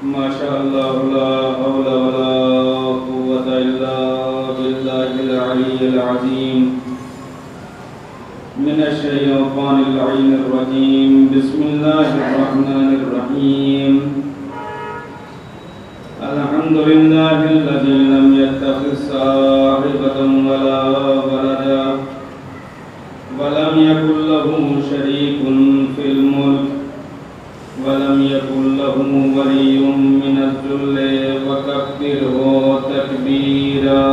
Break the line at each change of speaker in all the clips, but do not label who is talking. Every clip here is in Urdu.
ماشاء اللہ لا حول ولا قوة الا باللہ العلی العظیم من الشیطان اللعین الرجیم بسم اللہ الرحمن الرحیم الحمد للہ الذی لم يتخذ صاحبة ولا ولدا ولم يكن له شريك في الملك ولم يكن له ولي من الذل وكبره تكبيرا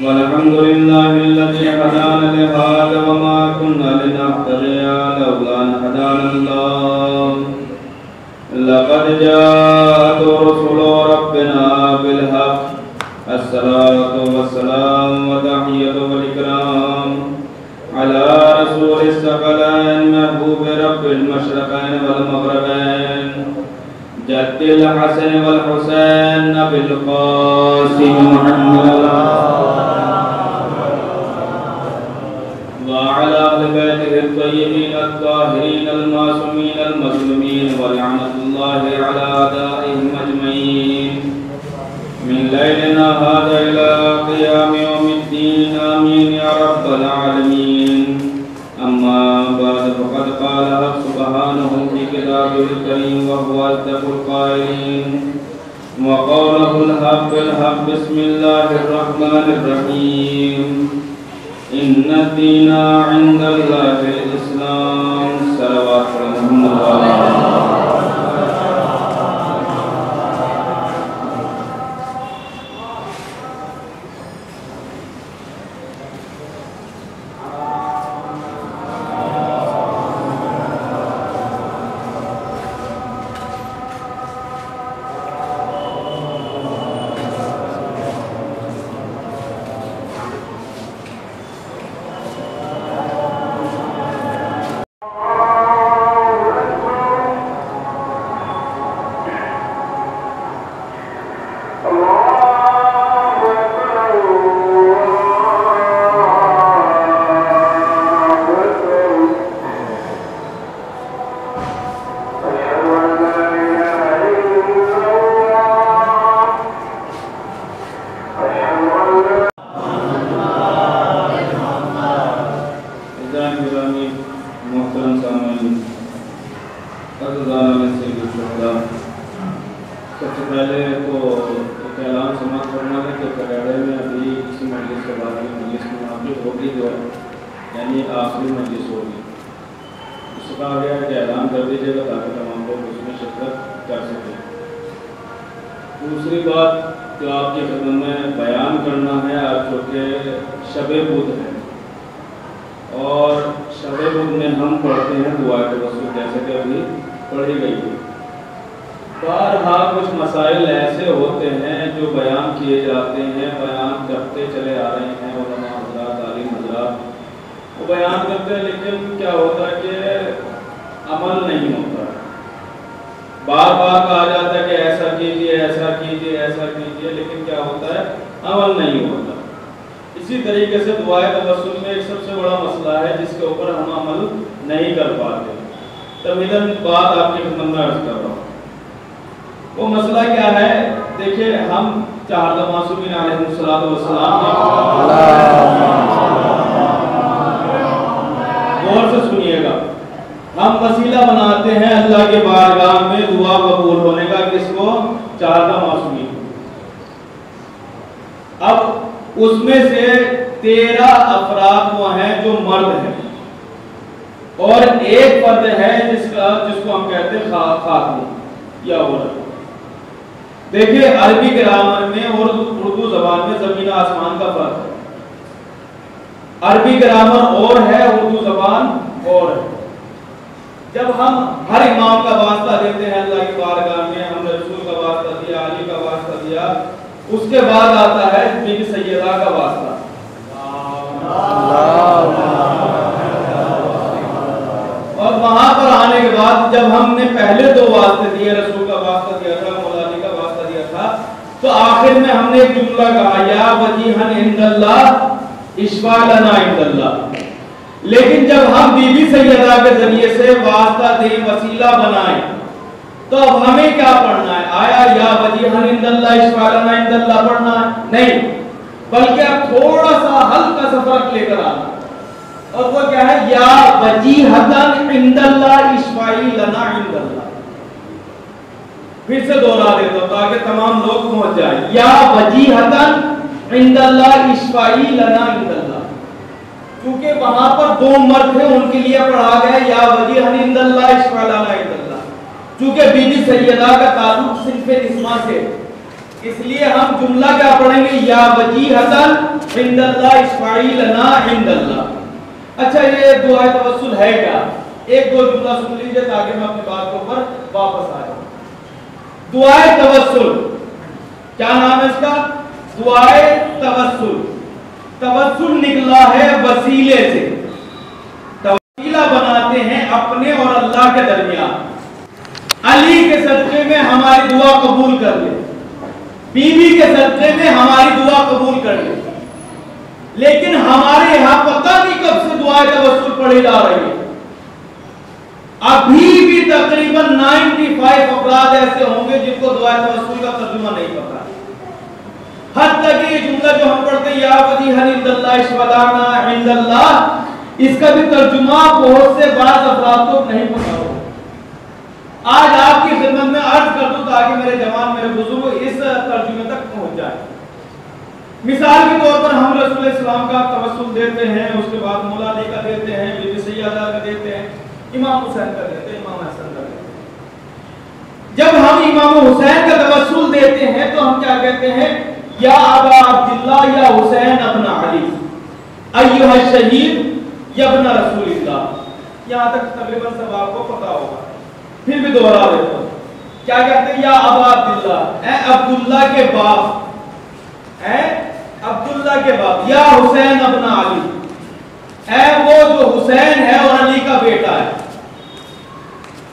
والحمد لله الذي هدانا لهذا وما كنا لنهتدي لولا أن هدانا الله لقد جاءت رسل ربنا بالحق الصلاة والسلام وتحية والإكرام على رسول الثقلين محبوب رب المشرقين والمغربين جد الحسن والحسين أبي القاسم محمد وعلى أهل بيته الطيبين الطاهرين المعصومين المظلومين ولعنة الله على أعدائهم أجمعين من ليلنا هذا إلى قيام يوم الدين آمين يا رب العالمين أما بعد فقد قال سبحانه في كتابه الكريم وهو أصدق القائلين وقوله الحق بالحق بسم الله الرحمن الرحيم إن الدين عند الله الإسلام صلوات محمد دوسری بات جو آپ کی خدمت میں بیان کرنا ہے آپ جو کہ شب بدھ ہے اور شب بدھ میں ہم پڑھتے ہیں دعا توسل جیسے کہ ابھی پڑھی گئی ہے بارہا کچھ مسائل ایسے ہوتے ہیں جو بیان کیے جاتے ہیں بیان کرتے چلے آ رہے ہیں علماء حضرات عالم حضرات وہ بیان کرتے ہیں لیکن کیا ہوتا ہے کہ عمل نہیں ہوتا ہے بار بار کہا جاتا ہے کہ ایسا کیجئے ایسا کیجئے ایسا کیجئے لیکن کیا ہوتا ہے عمل نہیں ہوتا اسی طریقے سے دعائے توسل میں ایک سب سے بڑا مسئلہ ہے جس کے اوپر ہم عمل نہیں کر پاتے تمہیداً بات آپ کی خدمت میں عرض کر رہا ہوں وہ مسئلہ کیا ہے دیکھیں ہم چہارہ معصومین علیہ السلام غور سے سنیے گا ہم وسیلہ بناتے ہیں اللہ کے بارگاہ میں دعا قبول ہونے کا کس کو چہارہ معصومین اب اس میں سے 13 افراد وہ ہیں جو مرد ہیں اور ایک فرد ہے جس کو ہم کہتے ہیں خاتون یا عورت دیکھیں عربی گرامر میں اور اردو زبان میں زمین آسمان کا فرق ہے عربی گرامر اور ہے اردو زبان اور ہے جب ہم ہر امام کا واسطہ دیتے ہیں اللہ کی بارگاہ میں ہم نے رسول کا واسطہ دیا علی کا واسطہ دیا اس کے بعد آتا ہے بی سیدہ کا واسطہ اور وہاں پر آنے کے بعد جب ہم نے پہلے 2 واسطے دیے رسول کا واسطہ دیا تھا مولا علی کا واسطہ دیا تھا تو آخر میں ہم نے ایک جملہ کہا یا وجیہن عند اللہ اشفع لنا عند اللہ. لیکن جب ہم بی بی سیدہ کے ذریعے سے واسطہ دیں، وسیلہ بنائیں، تو اب ہمیں کیا پڑھنا ہے؟ آیا یا وجیہا عند اللہ اشفع لنا عند اللہ پڑھنا ہے؟ نہیں، بلکہ اب تھوڑا سا ہلکا سا فرق لے کر آنا، اور وہ کیا ہے؟ یا وجیہتا عند اللہ اشفعی لنا عند اللہ. پھر سے دوہرا دیتا ہوں تاکہ تمام لوگ پہنچ جائیں. یا وجیہتا عند اللہ اشفعی لنا عند اللہ. کیونکہ وہاں پر دو مرد ہیں، ان کے لیے پڑھا گیا یا وجیہا عند اللہ اشفع لنا عند اللہ. چونکہ بی بی سیدہ کا تعلق صرف اسما سے، اس لیے ہم جملہ کیا پڑھیں گے؟ یا وجیہتا عند اللہ اشفعی لنا عند اللہ. اچھا، یہ دعائے توسل ہے کیا؟ ایک دو جملہ سن لیجئے تاکہ میں اپنی بات کے اوپر واپس آ جاؤں. دعائے توسل کیا نام ہے اس کا؟ دعائے توسل. توسل نکلا ہے وسیلے سے. وسیلہ بناتے ہیں اپنے اور اللہ کے درمیان. علی کے صدقے میں ہماری دعا قبول کر لے، بی بی کے صدقے میں ہماری دعا قبول کر لے. لیکن ہمارے یہاں پتہ نہیں کب سے دعائے توسل پڑھی جا رہی ہے. ابھی بھی تقریباً 95 افراد ایسے ہوں گے جن کو دعائے توسل کا ترجمہ نہیں پتا. حتیٰ کہ یہ جملہ جو ہم پڑھتے ہیں یا وجیہا عند اللہ اشفع لنا عند اللہ، اس کا بھی ترجمہ بہت سے بعض افراد کو نہیں پتا ہو. آج آپ کی خدمت میں عرض کر دوں تاکہ میرے جوان، میرے بزرگ اس ترجمے تک پہنچ جائے. مثال کے طور پر ہم رسول اللہ السلام کا توسل دیتے ہیں، اس کے بعد مولا علی کا دیتے ہیں، بی بی سیدہ کا دیتے ہیں، امام حسین کا دیتے ہیں، امام حسن کا دیتے ہیں. جب ہم امام حسین کا توسل دیتے ہیں تو ہم کیا کہتے ہیں؟ یا ابا عبداللہ یا حسین ابن علی ایھا الشہید یا ابن رسول اللہ. یہاں تک تقریباً سب آپ کو پتا ہوگا. پھر بھی دوہرا دیتا ہوں. کیا کہتے ہیں؟ یا ابا عبداللہ، اے عبداللہ کے باپ، اے عبداللہ کے باپ. یا حسین ابن علی، اے وہ جو حسین ہے اور علی کا بیٹا ہے.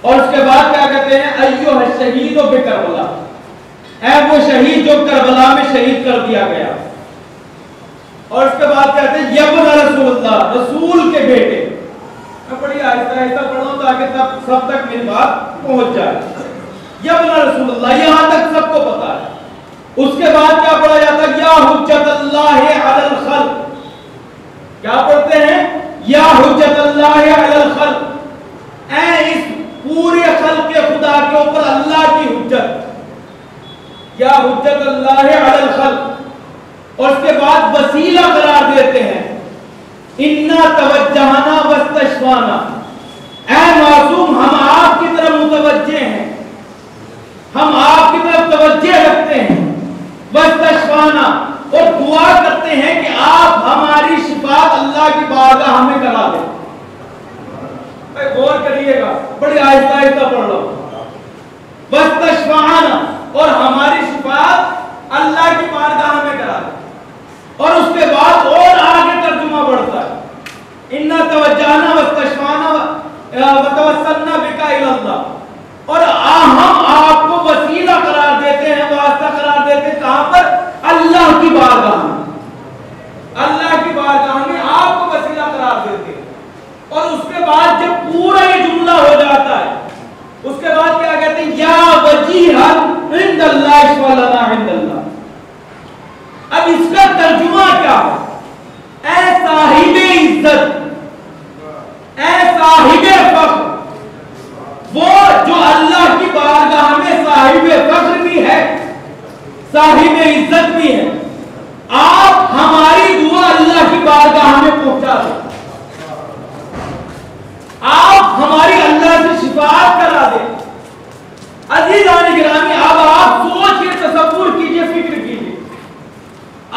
اور اس کے بعد کیا کہتے ہیں؟ ایھا الشہید بکربلا، اے وہ شہید جو کربلا میں شہید کر دیا گیا. اور اس کے بعد کہتے ہیں یبن رسول اللہ، رسول کے بیٹے. میں بڑی آہستہ آہستہ پڑھ رہا ہوں تاکہ سب تک میری بات پہنچ جائے. یبن رسول اللہ یہاں تک سب کو پتا ہے. اس کے بعد کیا پڑھا جاتا ہے؟ یا حجت اللہ علی الخلق. کیا پڑھتے ہیں؟ یا حجت اللہ علی الخلق، اے اس پورے خلق خدا کے اوپر اللہ کی حجت. یا حجت اللہ علی الخلق. اور اس کے بعد وسیلہ قرار دیتے ہیں انا توجہنا واستشفانا، اے معصوم ہم آپ کی طرف متوجہ ہیں، ہم آپ کی طرف توجہ رکھتے ہیں. واستشفانا، اور دعا کرتے ہیں کہ آپ ہماری شفاعت اللہ کی بارگاہ ہمیں کرا دیں. غور کریے گا، بڑی آہستہ آہستہ پڑھ رہا ہوں. واستشفانا، اور ہماری شفاعت اللہ کی بارگاہ ہمیں کرا دیں. اور اس کے بعد اور آگے ترجمہ بڑھتا ہے انا توجہنا واستشفانا وتوسلنا بک الی اللہ. اور ہم آپ کو وسیلہ قرار دیتے ہیں، واسطہ قرار دیتے ہیں. کہاں پر؟ اللہ کی بارگاہ میں. اللہ کی بارگاہ میں آپ کو وسیلہ قرار دیتے ہیں. اور اس کے بعد جب پورا یہ جملہ ہو جاتا ہے، اس کے بعد کیا کہتے ہیں؟ یا وجیہا عند اللہ اشفع لنا عند اللہ. اب اس کا ترجمہ کیا ہے؟ اے صاحب عزت، اے صاحب فخر، وہ جو اللہ کی بارگاہ میں صاحب فخر بھی ہے، صاحب عزت بھی ہے، آپ ہماری دعا اللہ کی بارگاہ میں پہنچا دیں. آپ ہماری اللہ سے شفاعت کرا دیں. عزیزان گرامی، اب آپ سوچ کے تصور کیجئے، فکر کیجئے.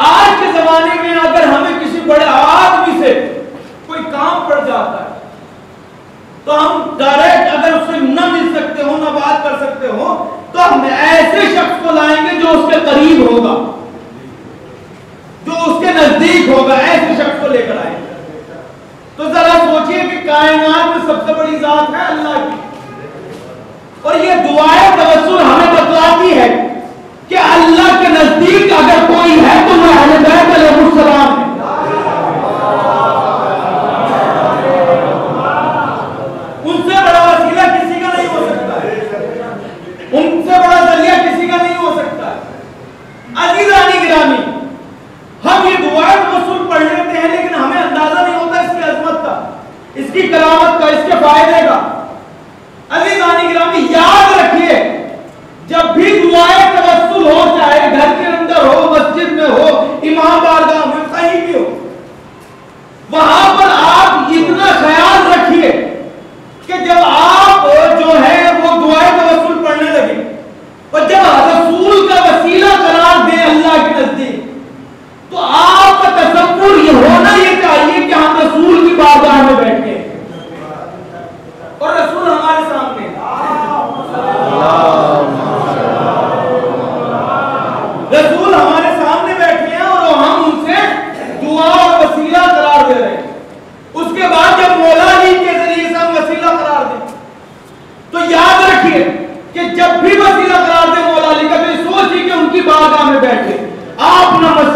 آج کے زمانے میں اگر ہمیں کسی بڑے آدمی سے کوئی کام پڑ جاتا ہے تو ہم ڈائریکٹ اگر اس سے نہ مل سکتے ہو، نہ بات کر سکتے ہو، تو ہم ایسے شخص کو لائیں گے جو اس کے قریب ہوگا، جو اس کے نزدیک ہوگا. ایسے شخص کو لے کر آئیں گے. تو ذرا سوچئے کہ کائنات میں سب سے بڑی ذات ہے اللہ کی. اور یہ دعائے توسل ہمیں بتلاتی ہے کہ اللہ کے نزدیک اگر کوئی ہے تو وہ اہل بیت علیہ السلام ہے.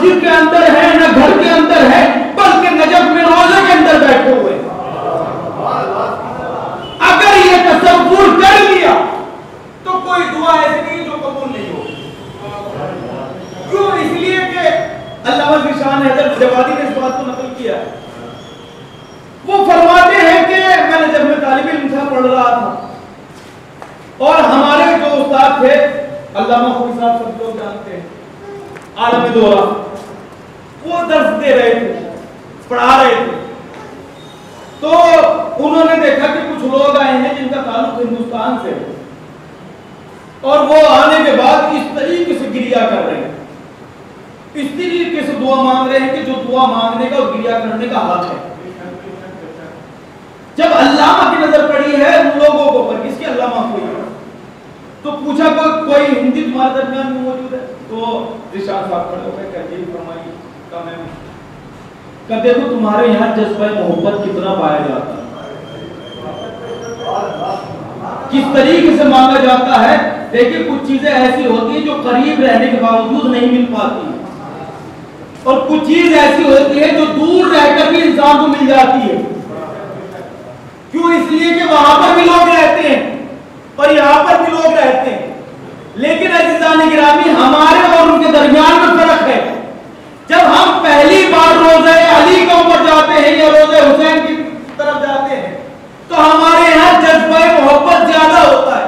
مسجد کے اندر ہے نہ گھر کے اندر ہے، بلکہ نجف میں روزے کے اندر بیٹھے ہوئے. اگر یہ تصور کر لیا تو کوئی دعا ایسی نہیں جو قبول نہیں ہو. کیوں؟ اس لیے کہ علامہ ذیشان حیدر جوادی نے اس بات کو نقل کیا ہے. وہ فرماتے ہیں کہ میں جب میں طالب علم تھا پڑھ رہا تھا اور ہمارے جو استاد تھے علامہ خوفی صاحب سب لوگ جانتے ہیں عالمی دورہ، وہ درس دے رہے تھے، پڑھا رہے تھے. تو انہوں نے دیکھا کہ کچھ لوگ آئے ہیں جن کا تعلق ہندوستان سے ہے اور وہ آنے کے بعد اس طریقے سے گریا کر رہے ہیں، اس طریقے سے دعا مانگ رہے ہیں کہ جو دعا مانگنے کا اور گریا کرنے کا حق ہے. جب علامہ کی نظر پڑی ہے ان لوگوں کو پر کس کی علامہ کوئی ہے تو پوچھا کوئی ہندی تمہارے درمیان میں موجود ہے؟ تو ذیشان صاحب کھڑے ہو گئے کہ فرمائیے. کہ دیکھو تمہارے یہاں جذبہ محبت کتنا پایا جاتا ہے، کس طریقے سے مانگا جاتا ہے. دیکھیں کچھ چیزیں ایسی ہوتی ہیں جو قریب رہنے کے باوجود نہیں مل پاتی اور کچھ چیز ایسی ہوتی ہے جو دور رہ کر بھی انسان کو مل جاتی ہے. کیوں؟ اس لیے کہ وہاں پر بھی لوگ رہتے ہیں اور یہاں پر بھی لوگ رہتے ہیں. لیکن عزیزان گرامی ہمارے اور ان کے درمیان میں فرق ہے. جب ہم پہلی بار روزہ علی کے اوپر جاتے ہیں یا روزہ حسین کی طرف جاتے ہیں تو ہمارے یہاں جذبہ محبت زیادہ ہوتا ہے.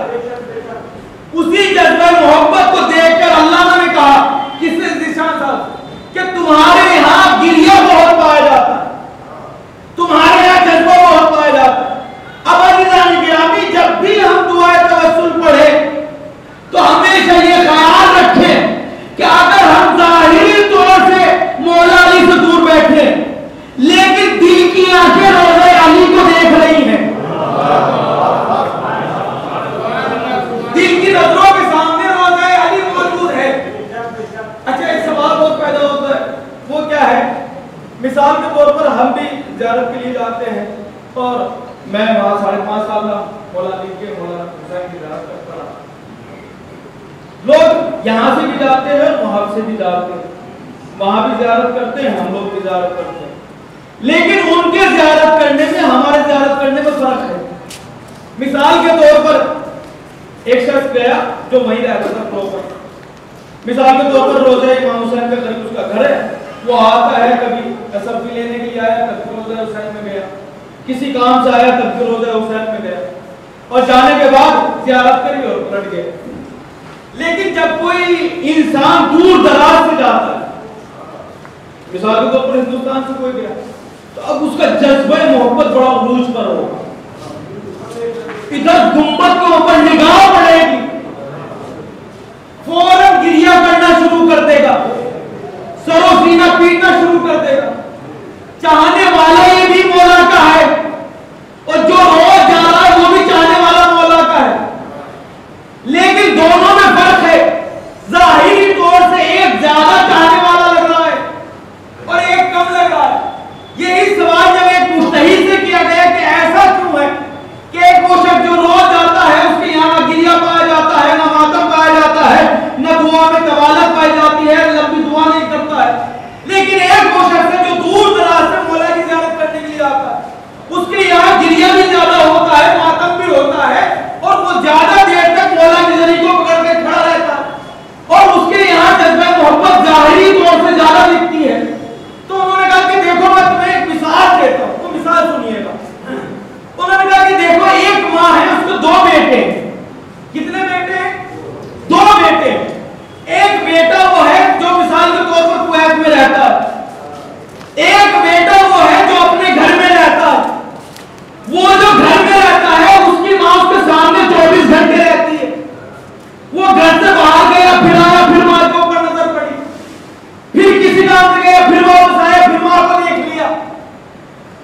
اسی جذبہ محبت کو دیکھ کر اللہ نے کہا کس سے؟ ذیشان صاحب کہ تمہارے یہاں گریہ بہت پایا جاتا ہے، تمہارے یہاں جذبہ بہت پایا جاتا ہے. اب عزیزان گرامی جب بھی ہم دعائے توسل پڑھیں تو ہمیشہ یہ خیال رکھیں کہ اگر ہم ظاہری طور سے مولا علی سے دور بیٹھے لیکن دل کی آنکھیں روزہ علی کو دیکھ رہی ہیں، دل کی نظروں کے سامنے روزہ علی موجود ہے. اچھا ایک سوال بہت پیدا ہوتا ہے، وہ کیا ہے؟ مثال کے طور پر ہم بھی زیارت کے لیے جاتے ہیں اور میں وہاں 5.5 سال کا مولا علی کے مولا حسین کی زیارت کرتا رہا. لوگ یہاں سے بھی جاتے ہیں اور وہاں سے بھی جاتے ہیں، وہاں بھی زیارت کرتے ہیں، ہم لوگ بھی زیارت کرتے ہیں. لیکن ان کے زیارت کرنے میں ہمارے زیارت کرنے میں فرق ہے. مثال کے طور پر ایک شخص گیا جو وہیں رہتا تھا پروپر، مثال کے طور پر روزہ امام حسین کا قریب اس کا گھر ہے، وہ آتا ہے کبھی سبزی لینے کے لیے آیا کبھی روزہ حسین میں گیا، کسی کام سے آیا تب کہ روزہ حسین میں گیا اور جانے کے بعد زیارت کری اور پلٹ گئے. لیکن جب کوئی انسان دور دراز سے جاتا ہے، مثال کے طور پر ہندوستان سے کوئی گیا، تو اب اس کا جذبہ محبت بڑا عروج پر ہوگا. ادھر گنبد کے اوپر نگاہ پڑے گی، فوراً گریہ کرنا شروع کر دے گا، سر و سینہ پیٹنا شروع کر دے گا. چاہنے والا یہ بھی مولا کا ہے اور جو روز جا رہا ہے وہ بھی چاہنے والا مولا کا ہے. لیکن دونوں میں فرق ہے، ظاہری طور سے ایک زیادہ چاہنے والا لگ رہا ہے اور ایک کم لگ رہا ہے. یہی سوال جب ایک مجتہد سے کیا گیا کہ ایسا کیوں ہے کہ ایک وہ شخص جو روز جاتا ہے اس کے یہاں نہ گریہ پایا جاتا ہے، نہ ماتم پایا جاتا ہے، نہ دعا میں طوالت پائی جاتی ہے، لمبی دعا نہیں کرتا ہے، لیکن ایک وہ شخص ہے جو دور دراز سے مولا کی زیارت کرنے کے لیے آتا ہے، اس کے یہاں گریہ بھی زیادہ ہوتا ہے، ماتم بھی ہوتا ہے اور وہ زیادہ دیر تک مولا کی زری کو پکڑ کے کھڑا رہتا ہے اور اس کے یہاں جذبہ محبت ظاہری طور سے زیادہ دکھتی ہے. تو انہوں نے کہا کہ دیکھو میں تمہیں ایک مثال دیتا ہوں، وہ مثال سنیے گا. انہوں نے کہا کہ دیکھو ایک ماں ہے، اس کو 2 بیٹے ہیں. کتنے بیٹے ہیں؟ 2 بیٹے. ایک بیٹا وہ ہے جو مثال کے طور پر کویت میں رہتا ہے، ایک بیٹا وہ ہے جو اپنے گھر میں رہتا ہے. وہ جو گھر میں رہتا ہے اس کی ماں اس کے سامنے 24 گھنٹے رہتی ہے. وہ گھر سے باہر گیا پھر آیا، پھر ماں کے اوپر نظر پڑی، پھر کسی کام سے گیا پھر واپس آیا، پھر ماں کو دیکھ لیا.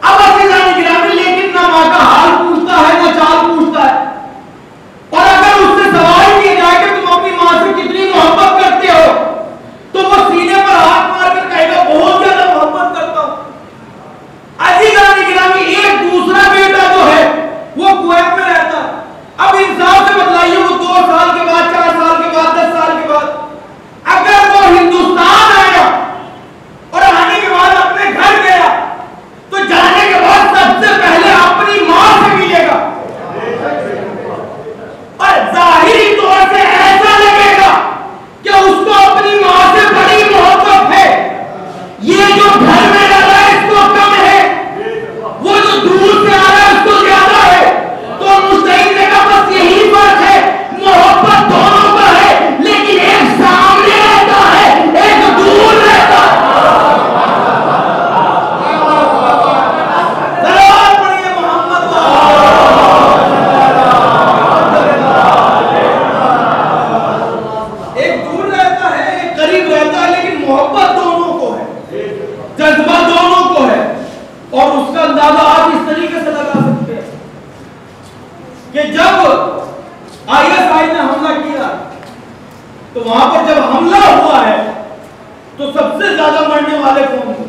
اب عزیزان گرامی لیکن نہ ماں کا حال پوچھتا ہے نہ چال پوچھتا ہے. اور اگر اس سے سوال کیا جائے کہ تم اپنی ماں سے کتنی محبت کرتے ہو تو وہ سینے پر ہاتھ مار کر کہے گا بہت زیادہ محبت کرتا ہوں. عزیزان گرامی ایک دوسرا بیٹا جو ہے وہ کویت میں رہتا ہے. اب انصاف سے بتلائیے وہ 2 سال کے بعد، 4 سال کے بعد، 10 سال کے بعد اگر وہ ہندوستان آیا تو سب سے زیادہ مرنے والے کون تھے؟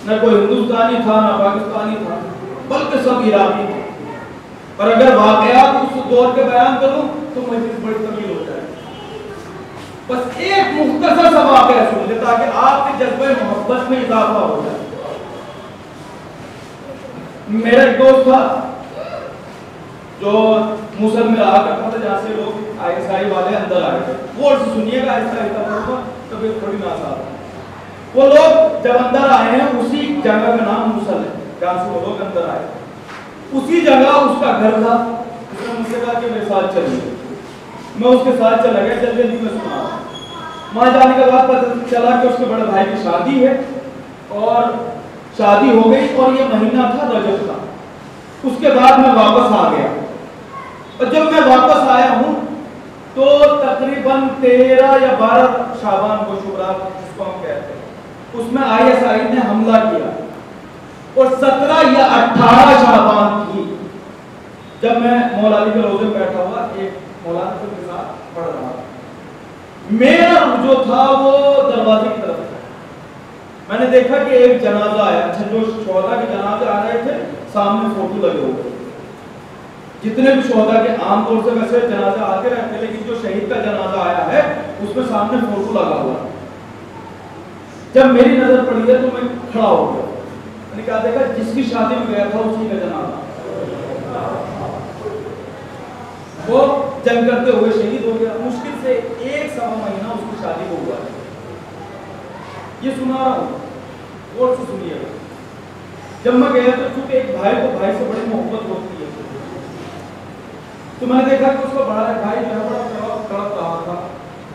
نہ کوئی ہندوستانی تھا نہ پاکستانی تھا، بلکہ سب عراقی تھے۔ اور اگر واقعات اس دور کے بیان کروں تو مجلس بڑی طویل ہو جائے، بس ایک مختصر سا واقعہ سن لے تاکہ آپ کے جذبہ محبت میں اضافہ ہو جائے۔ میرا ایک دوست تھا جو موصل میں رہا کرتا تھا، جہاں سے لوگ آئی والے اندر آئے تھے۔ غور سے سنیے گا، آہستہ آہستہ پڑھوں گا، طبیعت تھوڑی ناساز ہے۔ وہ لوگ جب اندر آئے ہیں اسی جگہ کا نام موصل ہے جہاں سے وہ لوگ اندر آئے، اسی جگہ اس کا گھر تھا۔ اس نے مجھ سے کہا کہ میرے ساتھ چلیے، میں اس کے ساتھ چلا گیا، جلدی جلدی میں سنا۔ وہاں جانے کے بعد پتہ چلا کہ اس کے بڑے بھائی کی شادی ہے، اور شادی ہو گئی، اور یہ مہینہ تھا رجب کا۔ اس کے بعد میں واپس آ گیا، اور جب میں واپس آیا ہوں تو تقریباً 13 یا 12 شعبان کو شبرات جس کو ہم کہتے ہیں، اس میں ISI نے حملہ کیا، اور 17 یا 18 شعبان تھی جب میں مولا علی کے روزے میں بیٹھا ہوا ایک مولانا کے ساتھ پڑھ رہا تھا۔ میرا جو تھا وہ دروازے کی طرف تھا۔ میں نے دیکھا کہ ایک جنازہ آیا، اچھا جو شہداء کے جنازے آ رہے تھے سامنے فوٹو لگے ہوئے، جتنے بھی شہداء کے عام طور سے ویسے جنازے آتے رہتے ہیں، لیکن جو شہید کا جنازہ آیا ہے اس میں سامنے فوٹو لگا ہوا ہے۔ جب میری نظر پڑی ہے تو میں کھڑا ہو گیا، میں نے کہا دیکھا جس کی شادی میں گیا تھا اسی کا جنازہ، وہ جنگ کرتے ہوئے شہید ہو گیا، مشکل سے 1-1.25 مہینہ اس کی شادی کو ہوا ہے۔ یہ سنا رہا ہوں، اور سے سنیے گا۔ جب میں گیا تو چونکہ ایک بھائی کو بھائی سے بڑی محبت ہوتی ہے، تو میں نے دیکھا کہ اس کا بڑا بھائی جو ہے بڑا تڑپ رہا تھا،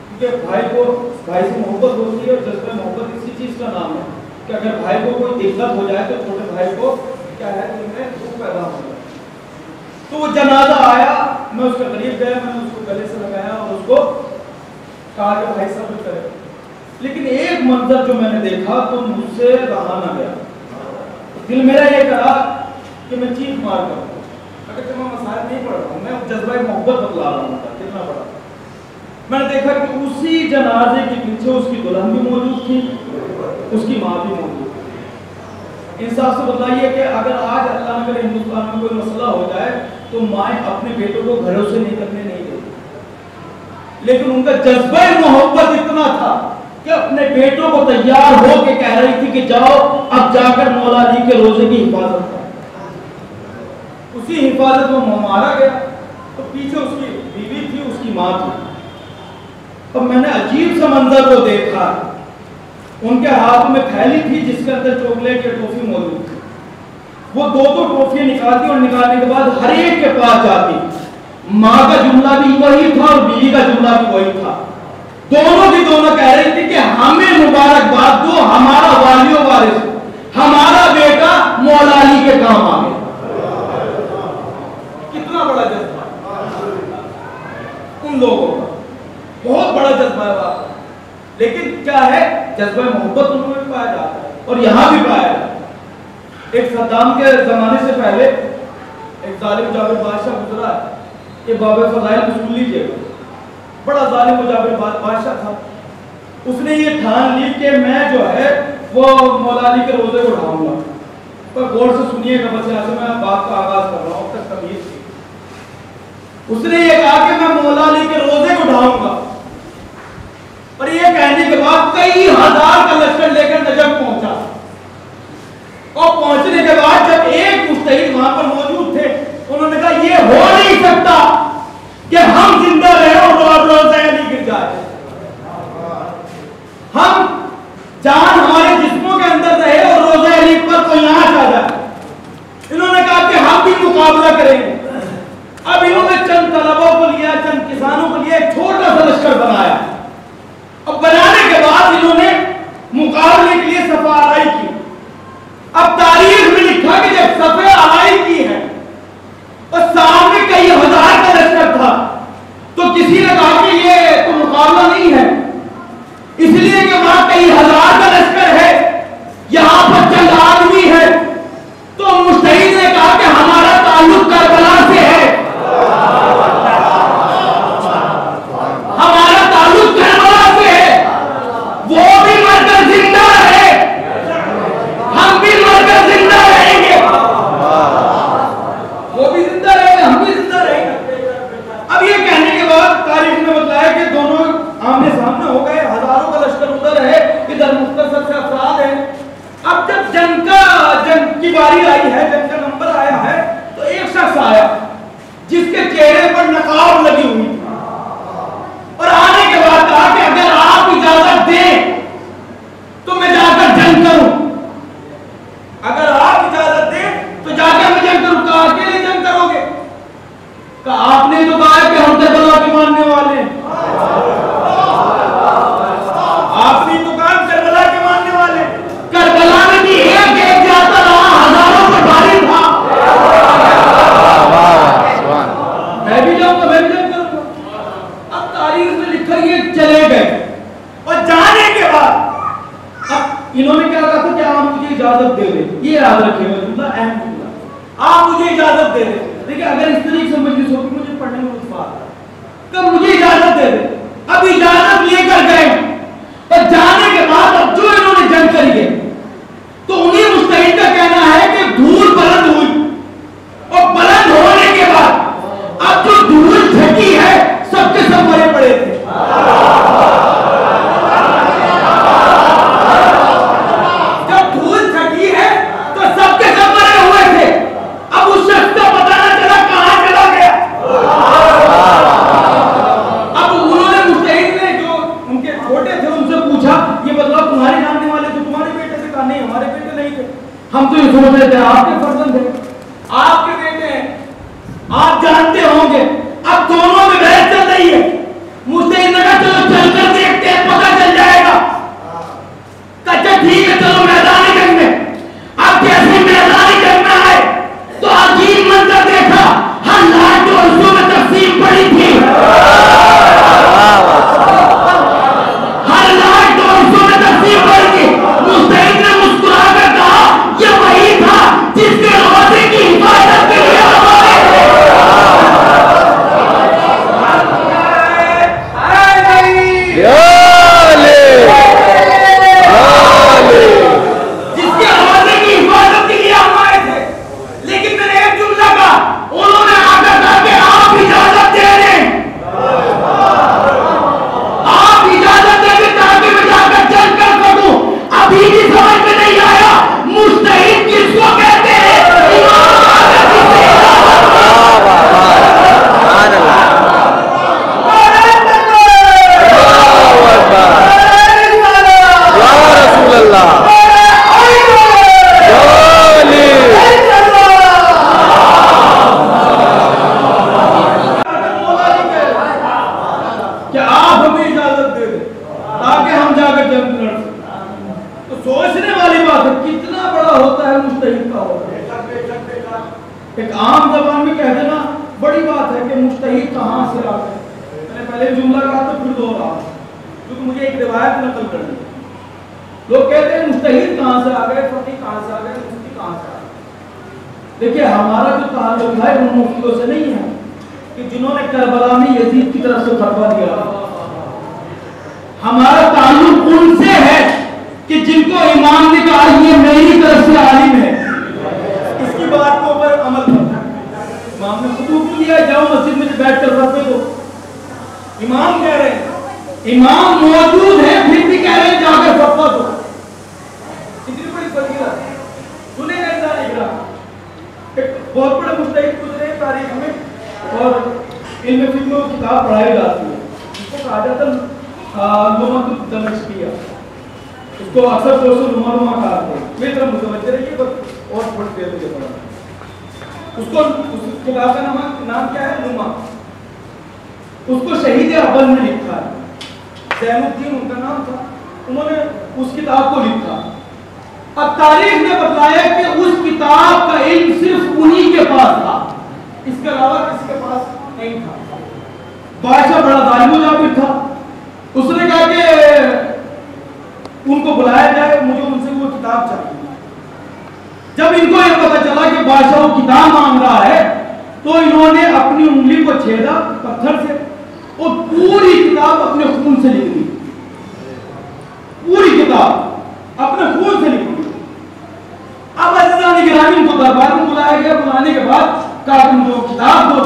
کیونکہ بھائی کو بھائی سے محبت ہوتی ہے، اور جذبہ محبت اسی چیز کا نام ہے کہ اگر بھائی کو کوئی دقت ہو جائے تو چھوٹے بھائی کو کیا ہے کہ انہیں دکھ پیدا ہو جائے۔ تو وہ جنازہ آیا، میں اس کے قریب گیا، میں نے اس کو گلے سے لگایا اور اس کو کہا کہ بھائی صبر کرے، لیکن ایک منظر جو میں نے دیکھا تو مجھ سے رہا نہ گیا۔ دل میرا یہ کرا کہ میں چیخ مار کروں، اگر میں مسائل نہیں پڑھ رہا ہوں، میں جذبہ محبت بتلا رہا ہوں کتنا بڑا۔ میں نے دیکھا کہ اسی جنازے کے پیچھے اس کی دلہن بھی موجود تھی، اس کی ماں بھی موجود تھی۔ انصاف سے بتائیے کہ اگر آج اللہ نہ کرے ہندوستان میں کوئی مسئلہ ہو جائے تو مائیں اپنے بیٹوں کو گھروں سے نکلنے نہیں دیتی، لیکن ان کا جذبہ محبت اتنا تھا کہ اپنے بیٹوں کو تیار ہو کے کہہ رہی تھی کہ جاؤ اب جا کر مولا علی کے روزے کی حفاظت کرو۔ اسی حفاظت میں مارا گیا، تو پیچھے اس کی بیوی تھی، اس کی ماں تھی۔ اب میں نے عجیب سا منظر کو دیکھا، ان کے ہاتھ میں تھیلی تھی جس کے اندر چاکلیٹ یا ٹوفی موجود تھی، وہ 2 ٹوفیاں نکالتی اور نکالنے کے بعد ہر ایک کے پاس جاتی۔ ماں کا جملہ بھی وہی تھا اور بیوی کا جملہ بھی وہی تھا، دونوں کی دونوں کہہ رہی تھی کہ ہمیں مبارکباد دو، ہمارا والی و وارث، ہمارا بیٹا مولا علی کے کام آ گیا۔ کتنا بڑا جذبہ ان لوگوں کا، بہت بڑا جذبہ ہے، لیکن کیا ہے جذبہ محبت ان میں پایا جاتا ہے اور یہاں بھی پایا جاتا ہے۔ ایک صدام کے زمانے سے پہلے ایک ظالم جابر بادشاہ گزرا ہے، یہ باب فضائل کو سن لیجیے گا، بڑا ظالم و جابر بادشاہ تھا۔ اس نے یہ ٹھان لی کہ میں جو ہے وہ مولا علی کے روزے کو اٹھاؤں گا، پر غور سے سنیے گا، بس یہاں سے میں بات کا آغاز کر رہا ہوں، تک تمیز تھی۔ اس نے یہ کہا کہ میں مولا علی کے روزے کو اٹھاؤں گا، اور یہ کہنے کے بعد کئی ہزار کا لشکر لے کر نجف پہنچا، اور پہنچنے کے بعد جب ایک مجتہد وہاں پر موجود تھے، انہوں نے کہا یہ ہو نہیں سکتا کہ ہم زندہ رہے اور روزہ علی گر جائے، ہم جان ہمارے جسموں کے اندر رہے اور روزہ علی پر کوئی آنچ آ جائے۔ انہوں نے کہا کہ ہم بھی مقابلہ کریں گے۔ اب انہوں نے چند طلبوں کو لیا، چند کسانوں کو لیا، ایک چھوٹا سا لشکر بنایا۔ اب بنانے کے بعد انہوں نے مقابلے کے لیے صف آرائی کی۔ اب تاریخ میں لکھا کہ جب صف آرائی کی ہے اور سامنے کئی ہزار کا لشکر تھا، تو کسی نے کہا کہ یہ تو مقابلہ نہیں ہے، اس لیے کہ وہاں کئی ہزار کا لشکر ہے، یہاں پر چند آدمی ہے، تو مجتہد نے کہا کہ ہمارا تعلق کربلا سے ہے، باری آئی ہے، جنگ کا نمبر آیا ہے، تو ایک شخص آیا جس کے چہرے پر نقاب لگی ہوئی تھی، اور آنے کے بعد کہا کہ اگر آپ اجازت دیں تو میں جا کر جنگ کروں، اگر آپ اجازت دیں تو جا کر میں جنگ کروں۔ کہا اکیلے جنگ کرو گے؟ کہا آپ نے تو کہا کہ ہم کربلا کے ماننے والے ہیں، آپ نے تو کہا کربلا کے ماننے والے، کربلا میں بھی ایک ایک جاتا رہا، ہزاروں پر بھاری تھا، میں بھی جاؤں گا، میں بھی جنگ کروں گا۔ اب تاریخ میں لکھا یہ چلے گئے، اور جانے کے بعد اب انہوں نے کیا کہا تھا کہ آپ مجھے اجازت دے دیں، یہ یاد رکھے گا جملہ اہم جملہ، آپ مجھے اجازت دے دیں۔ دیکھیں اگر اس طریقے سے مجلس ہوگی مجھے پڑھنے میں اتفاق ہے کہ مجھے اجازت دے دیں، اب اجازت لے کر گئے، اور جانے کے بعد اب جو انہوں نے جنگ کری ہے تو انہیں مجتہد کا کہنا ہے کہ دھول بلند ہوئی، اور بلند ہونے کے بعد اب جو دھول پھینکی ہے سب کے سب مرے پڑے تھے۔ جب دھول پھینکی ہے تو سب کے سب مرے ہوئے تھے، اب اس شخص کا پتہ نہ چلا کہاں چلا گیا۔ اب انہوں نے مجتہد نے جو ان کے چھوٹے تھے ان سے پوچھا یہ بتلاؤ تمہارے جاننے والے تھے تمہارے بیٹے سے؟ کہا نہیں ہمارے بیٹے نہیں تھے، ہم تو یہ سمجھ رہے تھے آپ کے فرزند ہیں، آپ کے بیٹے ہیں، آپ جانتے ہوں گے۔ اب دونوں میں بحث چل رہی ہے، مجتہد نے کہا چلو چل کر دیکھتے ہیں پتہ چل جائے گا، کہا ٹھیک ہے چلو میدان جنگ میں۔ اب جیسے میدان جنگ میں آئے تو عجیب منظر دیکھا، ہر لاکھ جو عرصوں میں تقسیم پڑی تھی، ہر لاکھ جو عرصوں میں تقسیم پڑی تھی، مجتہد نے مسکرا کر کہا یہ وہی تھا جس کے روزے کی حفاظت کے لیے ہمارے ایک عام زبان میں کہہ دینا بڑی بات ہے کہ مجتہد کہاں سے آ گئے۔ میں نے پہلے جملہ کہا تو پھر دوہرا کیونکہ مجھے ایک روایت نقل کرنی ہے۔ لوگ کہتے ہیں مجتہد کہاں سے آ گئے، فقیہ کہاں سے آ گئے، مفتی کہاں سے آ گئے۔ دیکھیے ہمارا جو تعلق ہے ان مفتیوں سے نہیں ہے کہ جنہوں نے کربلا میں یزید کی طرف سے فتویٰ دیا، ہمارا تعلق ان سے ہے کہ جن کو امام نے کہا یہ میری طرف سے عالم ہے، اس کی بات کو اوپر عمل کرنا۔ امام نے خطوب دیا جاؤ مسجد میں بیٹھ کر فتوے دو، امام کہہ رہے ہیں، امام موجود ہیں پھر بھی کہہ رہے ہیں جا کر فتویٰ دو۔ اتنی بڑی فضیلت سنیں گے انسان اقرا۔ ایک بہت بڑے مجتہد گزرے تاریخ میں اور علم فقہ میں وہ کتاب پڑھائی جاتی ہے، اس کو کہا جاتا ہے لغت الدمشقیہ، اس کو اکثر طور سے لما کہتے ہیں۔ میری طرف متوجہ رہیے بس اور تھوڑی دیر مجھے پڑھا۔ اس کتاب کا نام کیا ہے؟ لما۔ اس کو شہید ابن نے لکھا ہے، زین الدین ان کا نام تھا، انہوں نے اس کتاب کو لکھا۔ اب تاریخ نے بتلایا کہ اس کتاب کا علم صرف انہی کے پاس تھا، اس کے علاوہ کسی کے پاس نہیں تھا۔ بادشاہ بڑا ظالم و جابر تھا، اس نے کہا کہ ان کو بلایا جائے، مجھے ان سے وہ کتاب چاہیے۔ جب ان کو یہ پتا چلا کہ بادشاہ وہ کتاب مانگ رہا ہے تو انہوں نے اپنی انگلی کو چھیدا پتھر سے اور پوری کتاب اپنے خون سے لکھ دی، پوری کتاب اپنے خون سے لکھ دی۔ اب عزیزان گرامی ان کو دربار میں بلایا گیا، بلانے کے بعد کہا تم جو کتاب دو،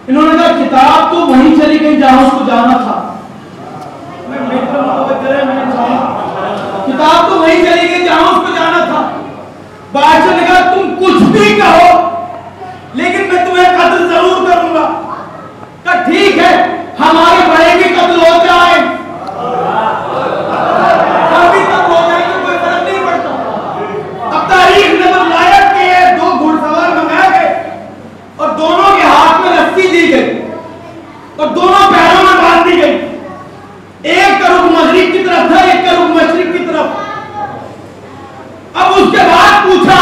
انہوں نے کہا کتاب تو وہیں چلی گئی جہاں اس کو جانا تھا۔ کتاب تو وہیں چلی گئی جہاں اس کو جانا تھا، بادشاہ نے کہا تم کچھ بھی کہو لیکن میں تمہیں قتل ضرور کروں گا. کہا ٹھیک ہے ہمارے بڑے بھی قتل ہو جائیں ہم بھی قتل ہو جائیں تو کوئی فرق نہیں پڑتا. اب تاریخ نے بتلایا کہ 2 گھڑ سوار منگائے گئے اور دونوں کے ہاتھ میں رسی دی گئی اور دونوں پیروں میں باندھ دی گئی. ایک کا رخ مغرب کی طرف تھا ایک کا رخ مشرق کی طرف. اب اس کے بعد پوچھا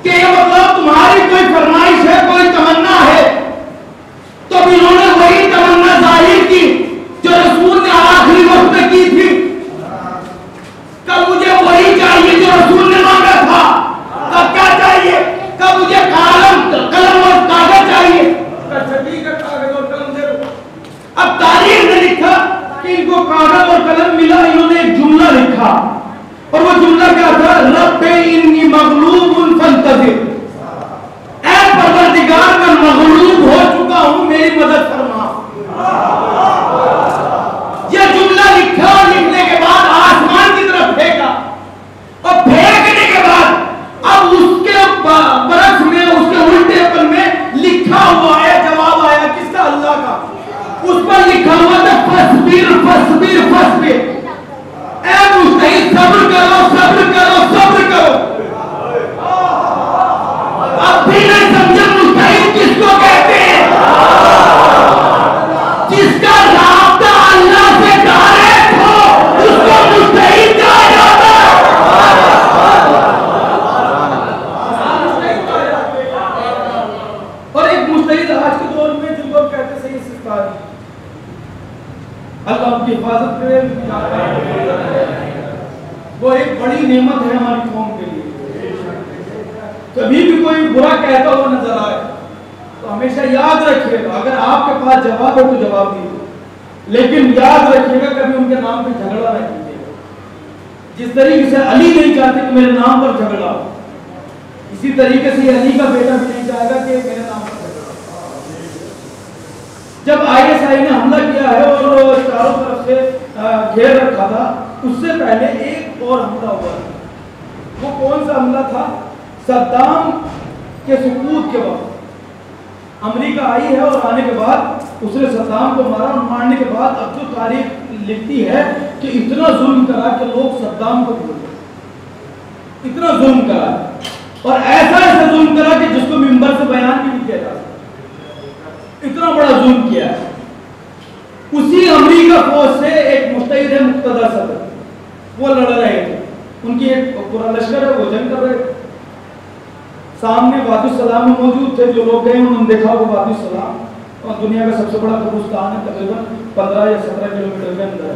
کہ یہ مطلب تمہاری کوئی فرمائش ہے کوئی تمنا ہے تو انہوں نے وہی تمنا ظاہر کی جو رسول نے آخری وقت میں کی تھی. کب مجھے وہی چاہیے جو رسول نے مانگا تھا. کب کیا چاہیے کب مجھے قلم اور کاغذ چاہیے. ٹھیک ہے کاغذ اور قلم دے دو. اب تاریخ نے لکھا کہ ان کو کاغذ اور قلم ملا. انہوں نے ایک جملہ لکھا اور وہ جملہ کیا تھا رب انی مغلوب فانتصر. اے پروردگار میں مغلوب ہو چکا ہوں میری مدد فرما. یہ جملہ لکھا اور لکھنے کے بعد آسمان کی طرف پھینکا اور پھینکنے کے بعد اب اس کے برس میں اس کے الٹے پر میں لکھا ہوا ہے جواب آیا کس کا اللہ کا. اس پر لکھا ہوا تھا فصبر فصبر فصبر. اے مجتہد صبر کرو صبر کرو صبر کرو. اب بھی نہیں سمجھا مجتہد کس کو کہتے ہیں جس کا رابطہ اللہ سے ڈائریکٹ ہو اس کو مجتہد کہا جاتا ہے. اور ایک مجتہد آج کے دور میں جن کو کہتے ہیں صحیح سستاری اللہ ان کی حفاظت کرے. وہ ایک بڑی نعمت ہے ہماری قوم کے لیے. کبھی بھی کوئی برا کہتا ہوا نظر آئے تو ہمیشہ یاد رکھیے گا اگر آپ کے پاس جواب ہے تو جواب دیجیے لیکن یاد رکھیے گا کبھی ان کے نام پہ جھگڑا نہ کیجیے گا. جس طریقے سے علی نہیں چاہتے کہ میرے نام پر جھگڑا ہو اسی طریقے سے علی کا بیٹا بھی نہیں چاہے گا کہ میرے نام پر جھگڑا ہو. جب ISI نے حملہ کیا ہے اور چاروں طرف سے گھیر رکھا تھا اس سے پہلے ایک اور حملہ ہوا. وہ کون سا حملہ تھا؟ صدام کے سقوط کے وقت امریکہ آئی ہے اور آنے کے بعد اس نے صدام کو مارا اور مارنے کے بعد اب جو تاریخ لکھتی ہے کہ اتنا ظلم کرا کہ لوگ صدام کو بھول گئے. اتنا ظلم کرا اور ایسا ظلم کرا کہ جس کو منبر سے بیان بھی نہیں کیا جا سکتا. اتنا بڑا ظلم کیا ہے. اسی امریکہ فوج سے ایک مجتہد ہے مقتدر صدر وہ لڑ رہے تھے. ان کی ایک پورا لشکر ہے وہ جنگ کر رہے تھے. سامنے وادی السلام میں موجود تھے. جو لوگ گئے انہوں نے دیکھا وہ وادی السلام اور دنیا کا سب سے بڑا قبرستان ہے. تقریباً 15 یا 17 کلومیٹر کے اندر ہے.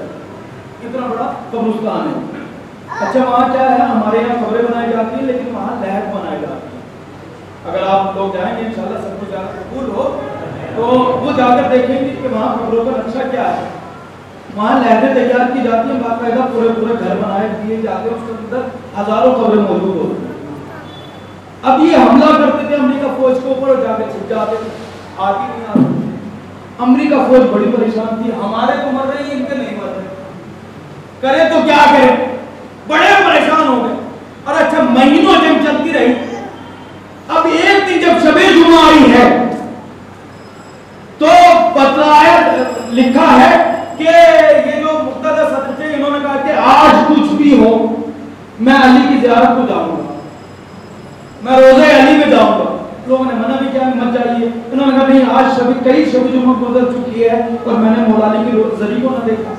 اتنا بڑا قبرستان ہے. اچھا وہاں کیا ہے ہمارے یہاں قبریں بنائی جاتی ہیں لیکن وہاں لہد بنائی جاتی ہے. اگر آپ لوگ جائیں گے انشاءاللہ سب کو جانا قبول ہو تو وہ جا کر دیکھیں گے کہ وہاں قبروں کا نقشہ کیا ہے. وہاں لہدیں تیار کی جاتی ہیں باقاعدہ پورے گھر بنائے دیے جاتے ہیں. اس کے اندر ہزاروں قبریں موجود ہوتی ہیں. اب یہ حملہ کرتے تھے امریکہ فوج کے اوپر جا کے چھپ جاتے تھے. آگے نہیں آتے. امریکہ فوج بڑی پریشان تھی. ہمارے تو مر رہے ہیں ان کے نہیں مر رہے کرے تو کیا کرے. بڑے پریشان ہو گئے اور اچھا مہینوں جنگ چلتی رہی. اب ایک دن جب شب جمعہ آئی ہے تو بتلایا لکھا ہے کہ یہ جو مقتدر صدر تھے انہوں نے کہا کہ آج کچھ بھی ہو میں علی کی زیارت کو جاؤں گا. میں روزہ علی میں جاؤں گا. لوگوں نے منع بھی کیا مت جائیے. انہوں نے کہا نہیں آج کئی شب جمعہ گزر چکی ہے اور میں نے مولا علی کی زری کو نہ دیکھا.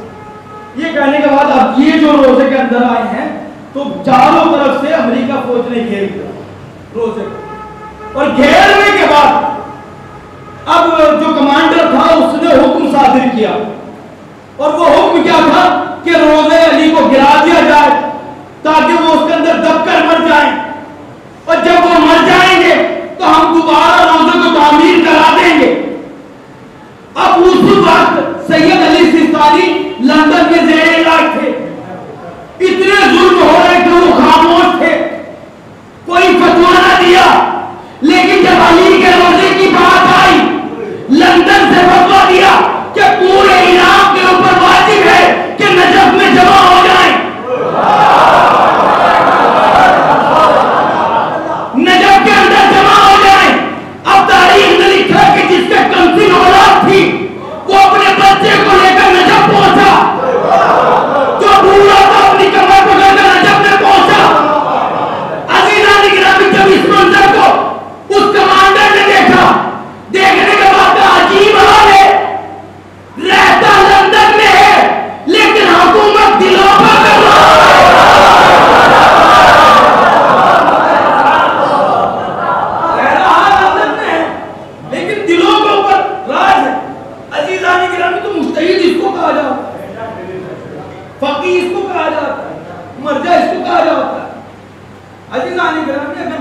یہ کہنے کے بعد اب یہ جو روزے کے اندر آئے ہیں تو چاروں طرف سے امریکہ فوج نے گھیر دیا روزے کو. اور گھیرنے کے بعد اب جو کمانڈر تھا اس نے حکم صادر کیا اور وہ حکم کیا تھا کہ روزے علی کو گرا دیا جائے تاکہ وہ اس کے اندر دب کر مر جائیں. اور جب وہ مر جائیں گے تو ہم دوبارہ روزے کو تعمیر کرا دیں گے. اب اس وقت سید علی سیستانی لندن میں زیر علاج تھے. اتنے ظلم ہو رہے کہ وہ خاموش تھے کوئی فتویٰ نہ دیا. لیکن جب علی کے روزے کی بات آئی لندن سے فتویٰ دیا کہ پورے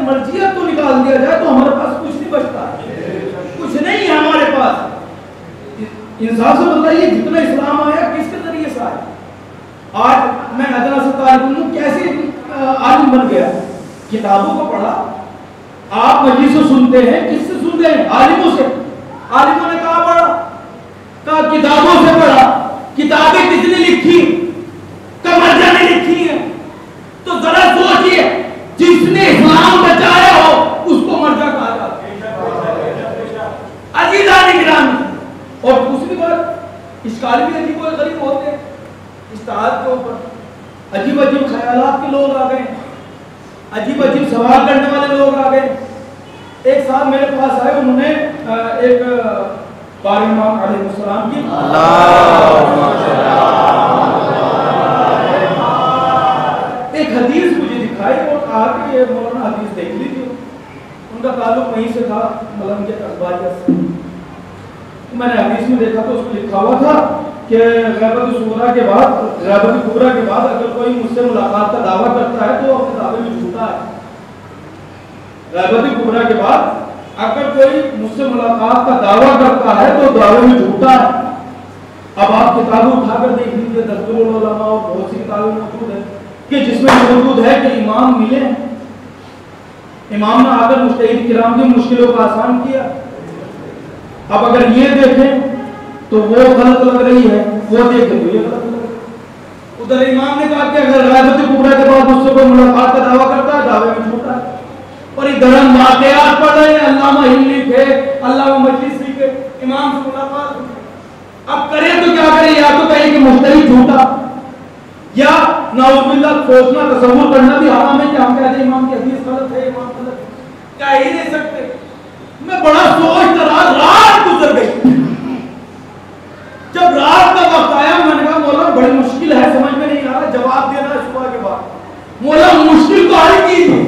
مرضی ہے تو نکال دیا جائے تو ہمارے پاس کچھ نہیں بچتا، کچھ نہیں ہے ہمارے پاس۔ انصاف سے بتائیے جتنا اسلام آیا کس کے ذریعے سے آیا؟ آج میں ادنا سے طالب علم کیسے عالم بن گیا؟ کتابوں کو پڑھا۔ آپ مجلس سے سنتے ہیں، کس سے سنتے ہیں؟ عالموں سے۔ عالموں نے کہا پڑھا؟ کہا کتابوں سے پڑھا۔ کتابیں کس نے لکھی؟ کمرجہ نے لکھی ہیں۔ تو ذرا سوچئے جس نے اسلام بچایا ہو اس کو مرجع کہا جاتا ہے۔ عزیزان گرامی، اور دوسری بات اشکال بھی عجیب و غریب ہوتے ہیں اجتہاد کے اوپر، عجیب عجیب خیالات کے لوگ آ گئے، عجیب عجیب سوال کرنے والے لوگ آ گئے۔ ایک صاحب میرے پاس آئے، انہوں نے ایک باری امام علیہ السلام کی ایک حدیث مجھے دکھائی اور کہا کہ یہ مولانا حدیث دیکھ لیجیے۔ ان کا تعلق وہیں سے تھا، ملنگ کے اخباریت سے۔ میں نے حدیث میں دیکھا تو اس میں لکھا ہوا تھا کہ غیبت صغریٰ کے بعد، غیبت کبریٰ کے بعد اگر کوئی مجھ سے ملاقات کا دعویٰ کرتا ہے تو اپنے دعوے میں جھوٹا ہے۔ غیبت کبریٰ کے بعد اگر کوئی مجھ سے ملاقات کا دعویٰ کرتا ہے تو دعوے میں جھوٹا ہے۔ اب آپ کتابیں اٹھا کر دیکھ لیجیے، دستور العلماء اور بہت سی کتابیں موجود ہیں کہ جس میں موجود ہے کہ امام ملے، امام نے آ کر مجتہد کرام کی مشکلوں کو آسان کیا۔ اب اگر یہ دیکھیں تو وہ غلط لگ رہی ہے، وہ دیکھیں تو یہ غلط لگ رہی ہے۔ ادھر امام نے کہا کہ اگر غیبت کبریٰ کے بعد مجھ سے کوئی ملاقات کا دعویٰ کرتا ہے دعوے میں جھوٹا ہے۔ اور ادھر ہم واقعات پڑھ رہے ہیں، علامہ ہندی تھے، علامہ مجلسی کے، امام سے ملاقات ہوئی۔ اب کریں تو کیا کریں؟ یا تو کہیں کہ مجتہد جھوٹا، یا نعوذ باللہ سوچنا تصور کرنا بھی حرام ہے کہ ہم کہتے ہیں امام کی حدیث غلط ہے، امام غلط ہے، کہہ ہی نہیں سکتے۔ میں بڑا سوچتا رہا، رات گزر گئی۔ جب رات کا وقت آیا میں نے کہا مولا بڑی مشکل ہے، سمجھ میں نہیں آ رہا، جواب دینا صبح کے بعد۔ مولا مشکل تو حل کیجیے۔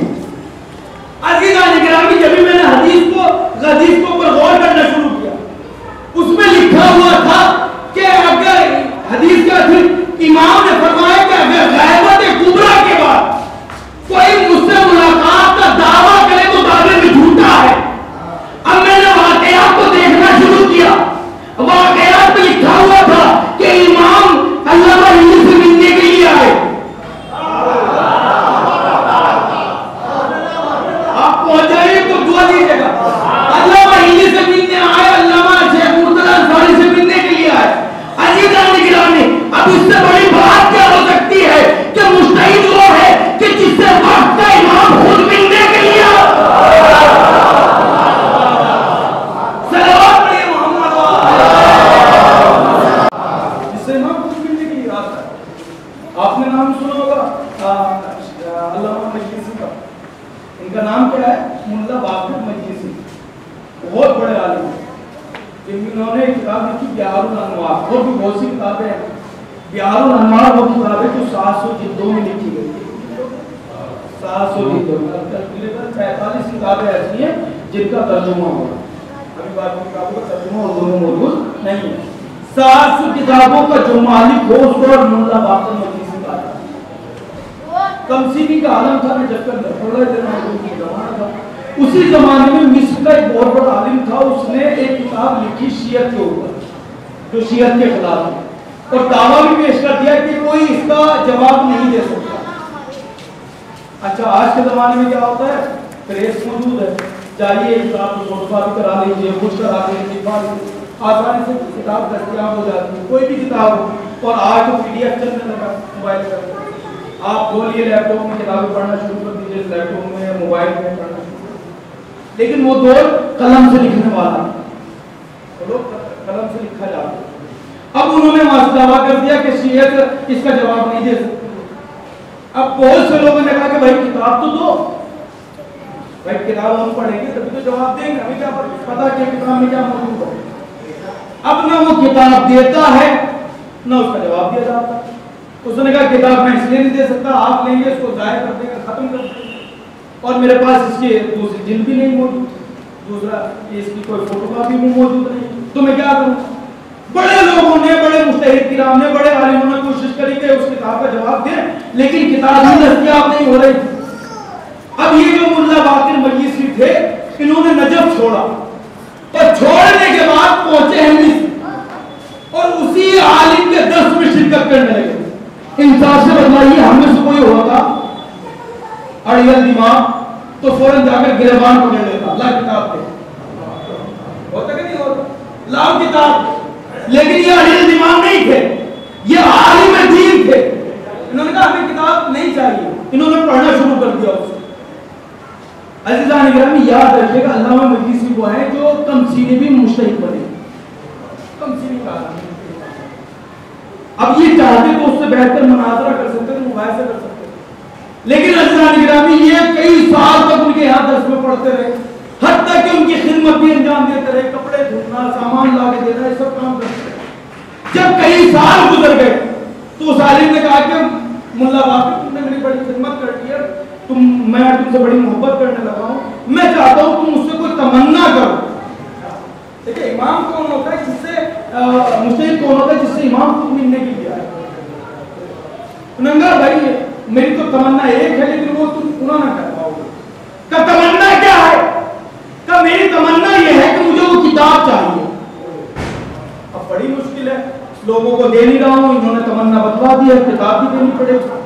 عزیزان گرامی، جب میں نے حدیث کو اوپر غور کرنا شروع کیا، اس میں لکھا ہوا تھا کہ اگر حدیث کا امام نے فرمایا کہ اگر غیبت کبریٰ کے بعد کوئی مجھ سے ملاقات کا دعویٰ کرے تو دعوے میں جھوٹا ہے۔ اب میں نے واقعات کو دیکھنا شروع کیا، واقعات میں لکھا ہوا تھا کہ امام علامہ ہندی سے ملنے کے لیے آئے۔ آپ پہنچ جائیے تو دعا دیجیے گا۔ علامہ ہندی سے ملنے آئے، علامہ شیخ مرتضیٰ انصاری سے ملنے کے لیے آئے۔ عزیزان گرامی، اب اس سے بڑی بات کیا ہو سکتی ہے کہ مجتہد وہ ہے کہ جس سے وقت کا امام خود ملنے کے لیے صلوات پڑھیے محمد، جس سے امام خود ملنے کے لیے آتا ہے۔ آپ نے نام سنا ہوگا علامہ مجلسی کا، ان کا نام کیا ہے؟ ملا باقر مجلسی، بہت بڑے عالم ہیں۔ انہوں نے ایک کتاب لکھی بیار الانوار، اور بھی بہت سی کتابیں ہیں۔ بیار الانوار وہ کتاب ہے جو 700 جلدوں میں لکھی گئی ہے، 700 جلدوں میں، تقریباً 45 کتابیں ایسی ہیں جن کا ترجمہ ہوا۔ ابھی بات کتابوں کا ترجمہ اردو میں موجود نہیں ہے۔ 700 کتابوں کا جو مالک ہو اس کو ملا باقر مجلسی کہا جاتا ہے۔ کمسینی کا عالم تھا، میں جب تک پڑھ رہے تھے زمانہ تھا، اسی زمانے میں مصر کا ایک بہت بڑا عالم تھا، اس نے ایک کتاب لکھی شیعت کے اوپر جو شیعت کے خلاف ہے، اور دعویٰ بھی پیش کر دیا کہ کوئی اس کا جواب نہیں دے سکتا۔ اچھا آج کے زمانے میں کیا ہوتا ہے؟ پریس موجود ہے، جائیے کتاب کو فوٹو کاپی کرا لیجیے، کچھ کرا لیجیے، آسانی سے کتاب دستیاب ہو جاتی ہے، کوئی بھی کتاب ہو۔ اور آج تو PDF چلنے لگا موبائل پر، آپ کھولیے لیپ ٹاپ میں کتابیں پڑھنا شروع کر دیجیے، لیپ ٹاپ میں موبائل میں پڑھنا شروع۔ لیکن وہ دور قلم سے لکھنے والا، قلم سے لکھا جاتا ہے۔ اب انہوں نے وہاں سے دعویٰ کر دیا کہ شیعت اس کا جواب نہیں دے سکتی۔ اب بہت سے لوگوں نے کہا کہ بھائی کتاب تو دو، بھائی کتاب ہم پڑھیں گے تبھی تو جواب دیں گے، ہمیں کیا پتا کہ کتاب میں کیا موجود ہے۔ اب نہ وہ کتاب دیتا ہے نہ اس کا جواب دیا جاتا۔ اس نے کہا کتاب میں اس لیے نہیں دے سکتا، آپ لیں گے اس کو ضائع کر دیں گے، ختم کر دیں گے، اور میرے پاس اس کی دوسری جلد بھی نہیں موجود، دوسرا اس کی کوئی فوٹو کاپی بھی موجود نہیں، تو میں کیا کروں؟ بڑے لوگوں نے، بڑے مجتہد کرام نے، بڑے عالموں نے کوشش کری کہ اس کتاب کا جواب دیں، لیکن کتاب ہی دستیاب نہیں ہو رہی۔ اب یہ جو ملا باقر چھوڑا اور چھوڑنے کے بعد پہنچے ہیں مصر اور اسی عالم کے درس میں شرکت کرنے لگے. انصاف سے بتائیے ہم میں سے کوئی ہوگا اڑیل دماغ تو فوراً جا کر گریبان پکڑ لیتا, لا کتاب دے, ہوتا کہ نہیں ہوتا, لاؤ کتاب. لیکن یہ اڑیل دماغ نہیں تھے, یہ عالم دین تھے. انہوں نے کہا ہمیں کتاب نہیں چاہیے, انہوں نے پڑھنا شروع کر دیا اسے. عزیزان گرامی یاد رکھیے گا علامہ مجلسی وہ ہیں جو تمثیلی بھی مجتہد بنے, تمثیلی کہا. اب یہ چاہتے تو اس سے بہتر مناظرہ کر سکتے تھے, مباحثہ کر سکتے تھے, لیکن عزیزان گرامی یہ کئی سال تک ان کے یہاں درس میں پڑھتے رہے, حتیٰ کہ ان کی خدمت بھی انجام دیتے رہے, کپڑے دھلنا, سامان لا کے دینا, یہ سب کام کرتے رہے. جب کئی سال گزر گئے تو اس عالم نے کہا کہ ملا باقر تم نے میری بڑی خدمت کر دی ہے, میں تم سے بڑی محبت کرنے لگا ہوں, میں چاہتا ہوں تم مجھ سے کوئی تمنا کرو. دیکھیں امام کون ہوتا ہے جس سے, مجتہد کون ہوتا ہے جس سے امام کو ملنے کے لیے آئے. انہوں نے کہا بھائی میری تو تمنا ایک ہے لیکن وہ تم پورا نہ کر پاؤ گے. کہ تمنا کیا ہے؟ کہ میری تمنا یہ ہے کہ مجھے وہ کتاب چاہیے. اب بڑی مشکل ہے, لوگوں کو دے نہیں رہا ہوں, انہوں نے تمنا بتوا دی ہے, کتاب بھی دینی پڑے گی.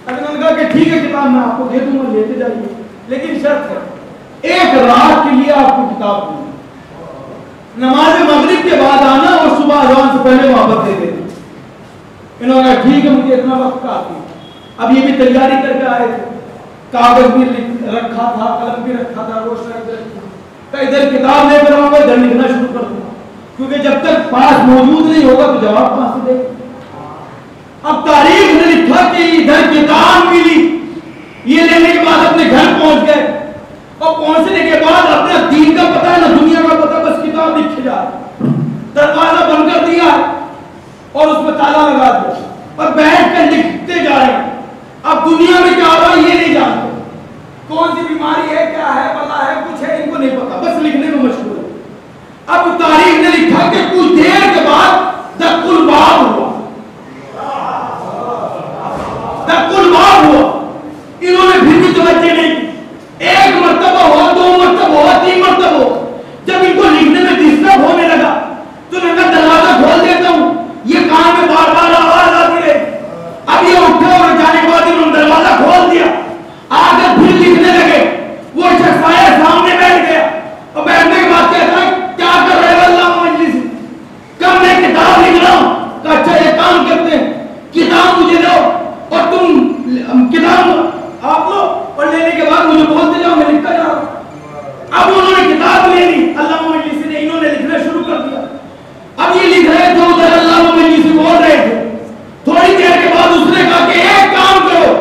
اب انہوں نے کہا کہ ٹھیک ہے کتاب میں آپ کو دے دوں گا, لیتے جائیے, لیکن شرط ہے ایک رات کے لیے آپ کو کتاب دوں, نماز مغرب کے بعد آنا اور صبح اذان سے پہلے واپس دے دینا. انہوں نے کہا ٹھیک ہے مجھے اتنا وقت کافی. اب یہ بھی تیاری کر کے آئے تھے, کاغذ بھی رکھا تھا, قلم بھی رکھا تھا, روشن ادھر کتاب لے کر آؤں گا, ادھر لکھنا شروع کر دوں گا, کیونکہ جب تک پاس موجود نہیں ہوگا تو جواب کہاں سے دے. اب تاریخ نے لکھا کہ ادھر کتاب ملی, یہ لینے کے بعد اپنے گھر پہنچ گئے, اور پہنچنے کے بعد اپنے دین کا پتہ ہے نہ دنیا کا پتہ, بس کتاب لکھے جا رہے, دروازہ بند کر دیا اور اس میں تالا لگا دیا اور بیٹھ کر لکھتے جا رہے ہیں. اب دنیا میں کیا ہو رہا ہے یہ نہیں جانتے, کون سی بیماری ہے, کیا ہے, پتہ ہے, کچھ ہے, ان کو نہیں پتا, بس لکھنے میں مشغول ہے. اب تاریخ نے لکھا کہ کچھ دیر کے بعد دق الباب ہوا, دق الباب ہوا. انہوں نے پھر بھی توجہ نہیں کی, ایک مرتبہ ہوا, دو مرتبہ ہوا, تین مرتبہ ہوا. جب ان کو لکھنے میں ڈسٹرب ہونے لگا تو میں نے دروازہ کھول دیتا ہوں, یہ کان میں بار بار آواز آتی رہے. اب یہ اٹھے اور جانے کے بعد انہوں نے دروازہ کھول دیا, آ کر پھر لکھنے لگے. وہ شخص آیا سامنے بیٹھ گیا, اور بیٹھنے کے بعد کہتا ہے کیا کر رہے ہو اللہ مجلس, کب میں کتاب لکھ رہا ہوں. کہ اچھا ایک کام کرتے ہیں, کتاب مجھے دو اور تم کتاب آپ لو, اور لینے کے بعد مجھے بولتے جاؤ, میں لکھتا جا رہا ہوں. اب انہوں نے کتاب لے لی, اللہ مجلس نے, انہوں نے لکھنا شروع کر دیا. اب یہ لکھ رہے تھے, ادھر اللہ مجلس بول رہے تھے. تھوڑی دیر کے بعد اس نے کہا کہ ایک کام کرو,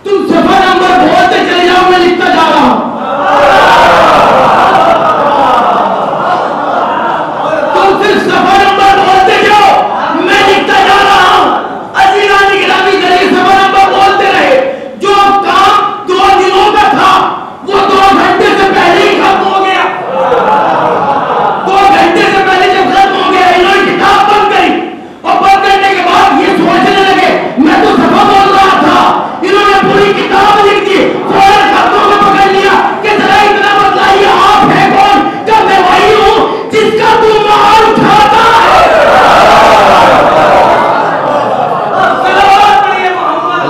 تم صفحہ نمبر بولتے چلے جاؤ, میں لکھتا جا رہا ہوں. تم صرف صفحہ نمبر بولتے جاؤ, میں لکھتا جا رہا ہوں. عزیزان گرامی ذریعے صفحہ نمبر بولتے رہے. جو کام 2 دنوں کا تھا وہ 2 گھنٹے سے پہلے ہی ختم ہو گیا. 2 گھنٹے سے پہلے جب ختم ہو گیا, انہوں نے کتاب بند کری, اور بند کرنے کے بعد یہ سوچنے لگے میں تو صفحہ بول رہا تھا. انہوں نے پوری کتاب لکھ دی, فوراً ہاتھوں میں پکڑ لیا کہ ذرا اتنا بتلائیے آپ ہے کون. کہ میں وہی ہوں جس کا تم مال اٹھاتا ہے. صلوات پڑھیے محمد.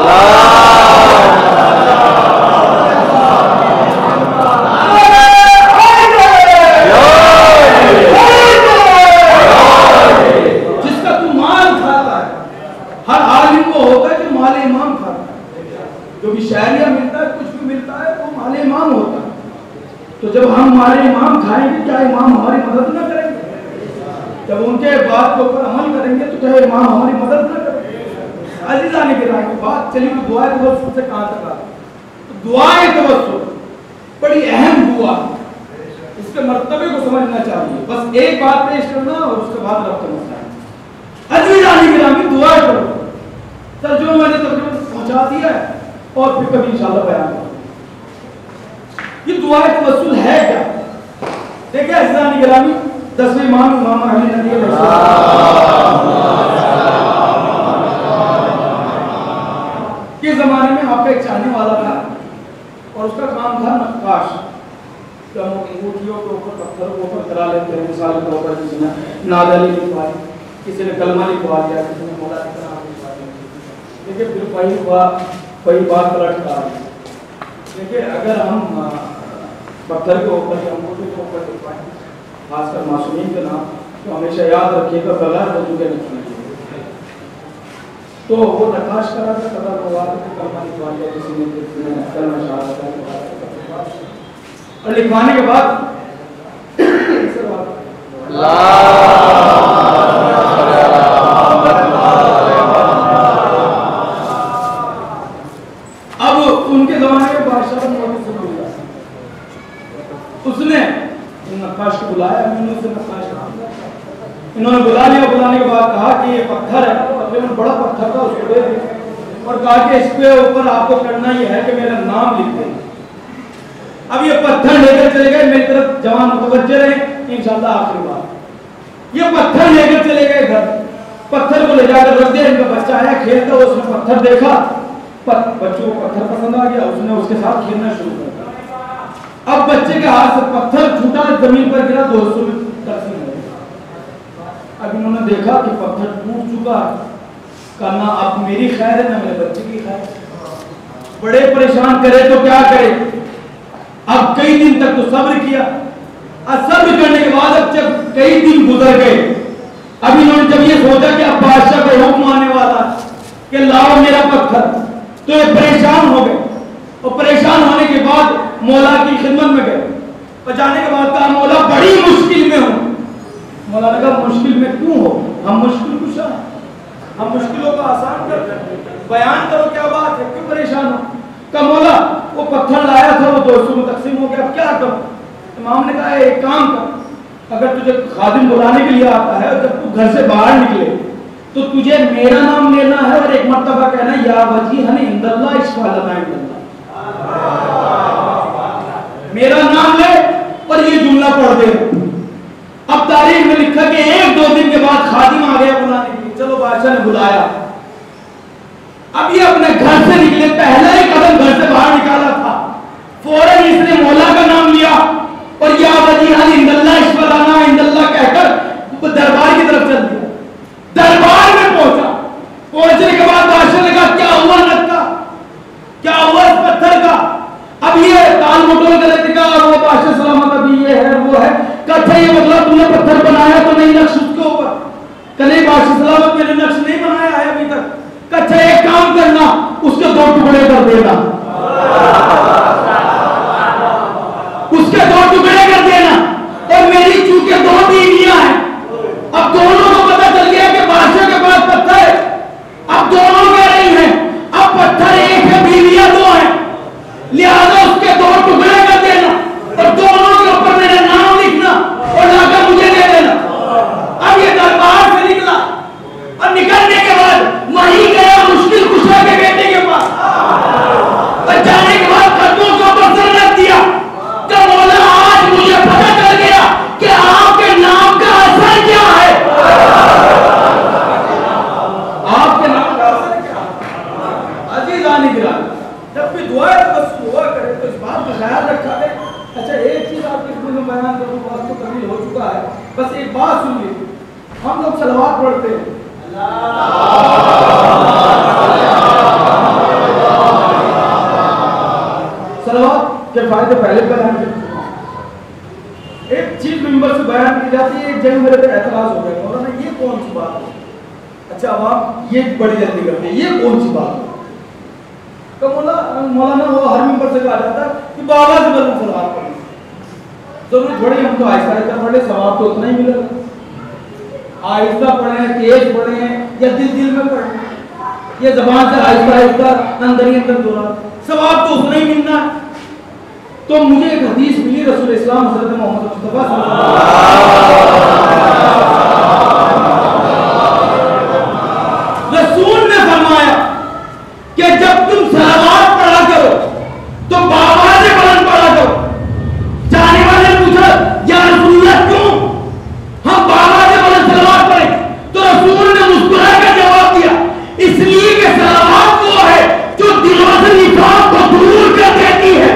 جس کا تم مال کھاتا ہے. ہر عالم کو ہوتا ہے جو مال امام کھاتا ہے, جو بھی شہریہ ملتا ہے, کچھ بھی ملتا ہے, وہ مال امام ہوتا ہے. تو جب ہم مال امام کھائیں گے, کیا امام ہماری مدد نہ کریں گے؟ جب ان کے بات کے اوپر عمل کریں گے تو کیا امام ہماری مدد نہ کریں گے؟ عزیزان گرامی بات چلی تو دعائے توسل سے کہاں تک آ, دعائے توسل بڑی اہم دعا, اس کے مرتبے کو سمجھنا چاہیے. بس ایک بات پیش کرنا اور اس کے بعد رب کا مسئلہ ہے. عزیزان گرامی دعا کرو, ترجمہ میں نے ترجمہ پہنچا دیا ہے اور پھر کبھی انشاءاللہ بیان کروں. یہ دعائے توسل ہے کیا؟ دیکھیں عزیزان گرامی, 10ویں امام علی نبی علیہ السلام کے زمانے میں آپ کا ایک چاہنے والا تھا, اور اس کا کام تھا نقاش. انگوٹھیوں کے اوپر پتھر کو اوپر کرا لیتے ہیں. مثال کے طور پر کسی نے نادر علی لکھوا دی, کسی نے کلمہ لکھوا دیا, کسی نے مولا کا نام لکھوا دیا. دیکھیے پھر وہی بات پلٹ کر آ رہی ہے. دیکھیے اگر ہم پتھر کے اوپر یا انگوٹھی کے اوپر لکھوائیں, خاص کر معصومین کے نام, تو ہمیشہ یاد رکھیے گا بغیر وضو کے لکھنا چاہیے. تو وہ نقاش کرا تھا قدر مواد کے کلمہ لکھوا دیا, کسی نے کلمہ شہادت اور لکھوانے کے بعد اب ان کے زمانے میں بادشاہ اس نے نقاش کو بلایا, انہوں نے بلا لیا. بلانے کے بعد کہا کہ یہ پتھر ہے, تقریباً بڑا پتھر تھا, اس کو دے دیا اور کہا کہ اس کے اوپر آپ کو کرنا یہ ہے کہ میرا نام لکھ دیں. اب یہ پتھر لے کر چلے گئے, میری طرف جوان متوجہ رہے انشاءاللہ آخری بات. یہ پتھر لے کر چلے گئے گھر, پتھر کو لے جا کر رکھ دیا. ان کا بچہ آیا کھیلتا, اس نے پتھر دیکھا, بچوں کو پتھر پسند آ گیا, اس نے اس کے ساتھ کھیلنا شروع کر دیا. اب بچے کے ہاتھ سے پتھر چھوٹا, زمین پر گرا, 200 میں تقسیم ہو گیا. اب انہوں نے دیکھا کہ پتھر ٹوٹ چکا ہے, کہا نہ اب میری خیر ہے نہ میرے بچے کی خیر. بڑے پریشان کرے تو کیا کرے. اب کئی دن تک تو صبر کیا, صبر کرنے کے بعد اب جب کئی دن گزر گئے, اب انہوں نے جب یہ سوچا کہ اب بادشاہ کا حکم آنے والا کہ لاؤ میرا پتھر, تو یہ پریشان ہو گئے. اور پریشان ہونے کے بعد مولا کی خدمت میں گئے, اور جانے کے بعد کہا مولا بڑی مشکل میں ہوں. مولا نے کہا مشکل میں کیوں ہو, ہم مشکل کشا ہیں, ہم مشکلوں کو آسان کرتے ہیں, بیان کرو کیا بات ہے, کیوں پریشان ہو. کہا مولا وہ پتھر لایا تھا, وہ 200 میں تقسیم ہو گیا, اب کیا کروں. امام نے کہا ایک کام کر, اگر تجھے خادم بلانے کے لیے آتا ہے, جب تو گھر سے باہر نکلے تو تجھے میرا نام لینا ہے اور ایک مرتبہ کہنا یا وجیہن عند اللہ اشفع لنا عند اللہ. میرا نام لے اور یہ جملہ پڑھ دے. اب تاریخ میں لکھا کہ 1-2 دن کے بعد خادم آ گیا بلانے کے لیے. چلو بادشاہ نے بلایا, اب یہ اپنے گھر سے نکلے, پہلا ہی قدم گھر سے باہر نکالا تھا, فوراً اس نے مولا کا نام لیا اور یا وجیہن عند اللہ اشفع لنا عند اللہ کہہ کر دربار کی طرف چل دیا. دربار میں پہنچا, پہنچنے کے بعد بادشاہ نے کہا کیا ہوا نت کا, کیا ہوا اس پتھر کا. اب یہ تال مٹول کر رہے تھے, وہ بادشاہ سلامت ابھی یہ ہے وہ ہے. کہا یہ مطلب تم نے پتھر بنایا تو نہیں نقش اس کے اوپر. کہ نہیں بادشاہ سلامت میں نے نقش نہیں بنایا ہے ابھی تک. کہا ایک کام کرنا, اس کے 2 ٹکڑے کر دینا, اس کے 2 ٹکڑے کر دینا. اور میری چونکہ 2 بیویاں ہیں, اب دونوں کو پتہ چل گیا کہ بادشاہ کے پاس پتھر ہے, اب دونوں کہہ رہی ہیں اب پتھر ایک ہے بیویاں 2 ہیں, لہذا اس کے 2 ٹکڑے کر دینا اور دونوں کے اوپر میرا نام لکھنا اور لا کر مجھے دے دینا. اب یہ دربار سے نکلا اور نکلنے کے بعد وہیں گیا مشکل کشا کے بیٹے کے پاس, اور جانے کے بعد قدموں کے اوپر سر رکھ دیا کہ مولا آج مجھے پتہ چل گیا کہ آپ کے نام کا اثر کیا ہے. آپ کے نام کا اثر کیا ہے. عزیزان گرامی, جب بھی دعا تبسم ہوا کرے تو اس بات کا خیال رکھا ہے. اچھا ایک چیز آپ کے میں بیان کروں, بات تو قبیل ہو چکا ہے, بس ایک بات سن لیجیے. ہم لوگ صلوات پڑھتے ہیں, صلوات کے فائدے پہلے بیان کر چکے. ایک چیز ممبر سے بیان کی جاتی ہے, ایک جگہ میرے پہ اعتراض ہو گیا, مولانا یہ کون سی بات ہے. اچھا عوام یہ بڑی جلدی کرتے ہیں, یہ کون سی بات ہے. کہ مولانا وہ ہر ممبر سے کہا جاتا ہے کہ بابا سے بلند صلوات پڑھیں. ضرورت پڑی ہم تو آہستہ آہستہ پڑھ لیں, ثواب تو اتنا ہی ملے گا. آہستہ پڑھیں, تیز پڑھیں یا دل میں پڑھیں, یہ زبان سے آہستہ آہستہ اندر ہی اندر دورا, ثواب تو اتنا ہی ملنا ہے. تو مجھے ایک حدیث ملی رسول اسلام حضرت محمد مصطفیٰ صلی اللہ علیہ وسلم, رسول نے فرمایا کہ جب تم صلوات پڑھا کرو تو بابا سے بلند پڑھا کرو. جانے والے نے پوچھا یا رسول اللہ کیوں ہم بابا سے بلند صلوات پڑھیں, تو رسول نے مسکرا کر جواب دیا اس لیے کہ صلوات وہ ہے جو دلوں سے نفاق کو دور کر دیتی ہے.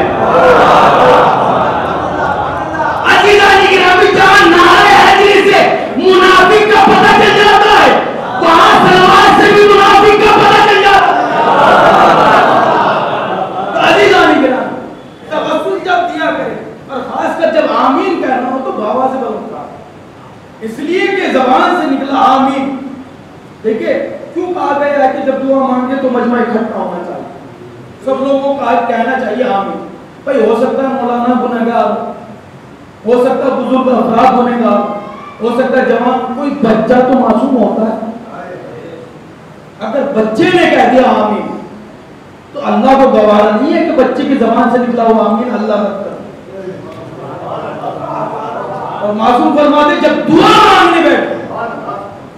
سب لوگوں کو کہنا چاہیے آمین. بھائی ہو سکتا ہے مولانا گنہگار ہو سکتا ہے بزرگ افراد گنہگار ہو سکتا ہے جوان, کوئی بچہ تو معصوم ہوتا ہے. اگر بچے نے کہہ دیا آمین تو اللہ کو گوارا نہیں ہے کہ بچے کی زبان سے نکلا ہوا آمین اللہ مت کر. اور معصوم فرماتے جب دعا مانگنے بیٹھے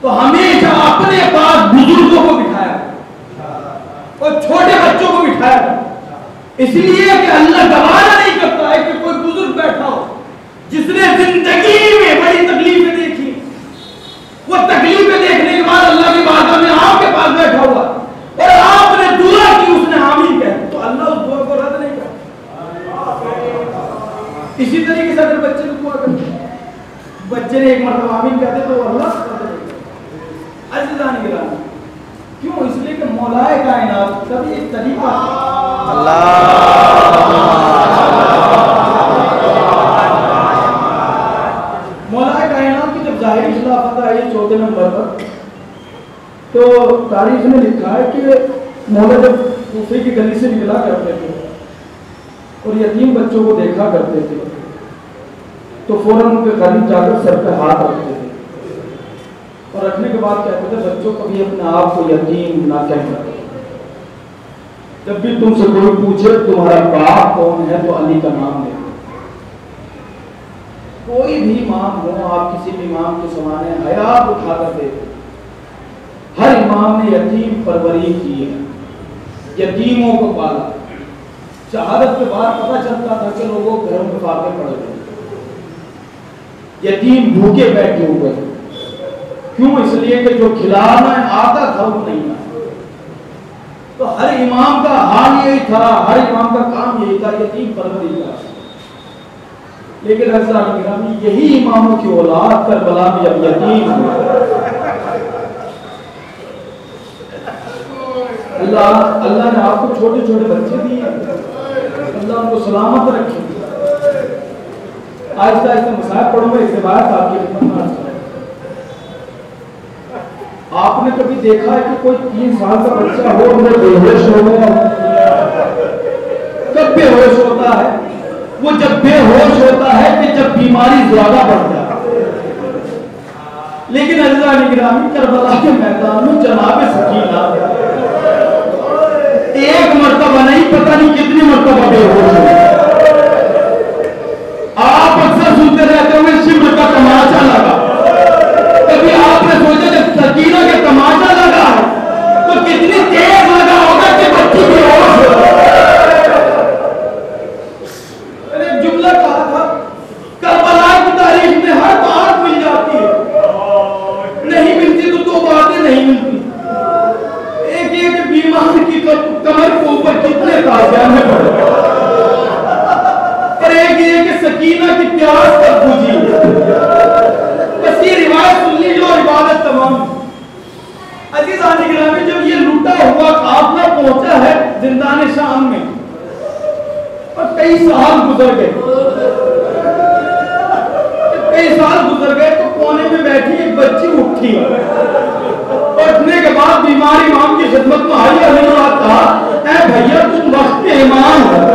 تو ہمیشہ اپنے پاس بزرگوں کو بٹھایا اور چھوٹے بچوں کو بٹھایا, اس لیے کہ اللہ گوارا نہیں کرتا ہے کہ کوئی بزرگ بیٹھا ہو جس نے زندگی میں بڑی تکلیفیں دیکھی, وہ تکلیفیں دیکھنے کے بعد اللہ کی بارگاہ میں آپ کے پاس بیٹھا ہوا اور آپ نے دعا کی, اس نے آمین کہا تو اللہ اس دعا کو رد نہیں کرتا. اسی طریقے سے اگر بچے کو دعا کرتے بچے نے ایک مرتبہ آمین کہتے تو اللہ رد نہیں کرتا. عزیزان گرامی, کیوں؟ اس لیے کہ مولائے کائنات کا بھی ایک طریقہ مولائے کائنات کی جب ظاہری خلافت آئی 14 نمبر پر تو تاریخ نے لکھا ہے کہ مولا جب دوسرے کی گلی سے نکلا کرتے تھے اور یتیم بچوں کو دیکھا کرتے تھے تو فوراً ان کے قریب جا کر سر پہ ہاتھ رکھتے تھے اور رکھنے کے بعد کہتے تھے بچوں کبھی اپنے آپ کو یتیم نہ کہنا, جب بھی تم سے کوئی پوچھے تمہارا باپ کون ہے تو علی کا نام لے. کوئی بھی امام ہو, آپ کسی بھی امام کے سامنے حیات اٹھا کر دے, ہر امام نے یتیم پروری کی ہے, یتیموں کو پالا. شہادت کے بعد پتہ چلتا تھا کہ لوگوں گھروں میں فاقے پڑے ہوئے, یتیم بھوکے بیٹھے ہوئے. کیوں؟ اس لیے کہ جو کھلانا آتا تھا وہ نہیں آتا. تو ہر امام کا حال یہی تھا, ہر امام کا کام یہی تھا, یتیم پروری کا. لیکن حضرات گرامی یہی اماموں کی اولاد کربلا میں جب یتیم ہوئے, اللہ نے آپ کو چھوٹے چھوٹے بچے دیے, اللہ ان کو سلامت رکھے. آہستہ آہستہ مسائل پڑھوں میں ایک روایت آپ کی خدمت میں عرض کروں. آپ نے کبھی دیکھا ہے کہ کوئی 3 سال کا بچہ ہو وہ بے ہوش ہو گیا؟ کب بے ہوش ہوتا ہے؟ وہ جب بے ہوش ہوتا ہے کہ جب بیماری زیادہ بڑھ جائے. لیکن عزیزان گرامی کربلا کے میدان میں جناب سکینہ ایک مرتبہ نہیں پتہ نہیں کتنی مرتبہ بے ہوش ہوئی. آپ اکثر سنتے رہتے ہوئے شبر کا تماشا لگا, کبھی آپ نے سوچا جب سکینہ کے تماشا لگا تو کتنی تیز لگا ہوگا کہ بچی بے ہوش ہو. میں نے ایک جملہ کہا تھا کربلا کی تاریخ میں ہر بات مل جاتی ہے, نہیں ملتی تو 2 باتیں نہیں ملتی. ایک یہ کہ بیمار کی کمر کے اوپر کتنے تازیانے پڑے, اور ایک یہ کہ سکینہ کی پیاس کب بجھی. بس یہ روایت سن لی جو عبادت تمام. عزیزان گرامی جب یہ لوٹا ہوا قافلہ پہنچا ہے زندان شام میں اور کئی سال گزر گئے تو کونے میں بیٹھی ایک بچی اٹھی, اٹھنے کے بعد بیمار امام کی خدمت میں آئی اور کہا اے بھیا تم وقت امام ہو,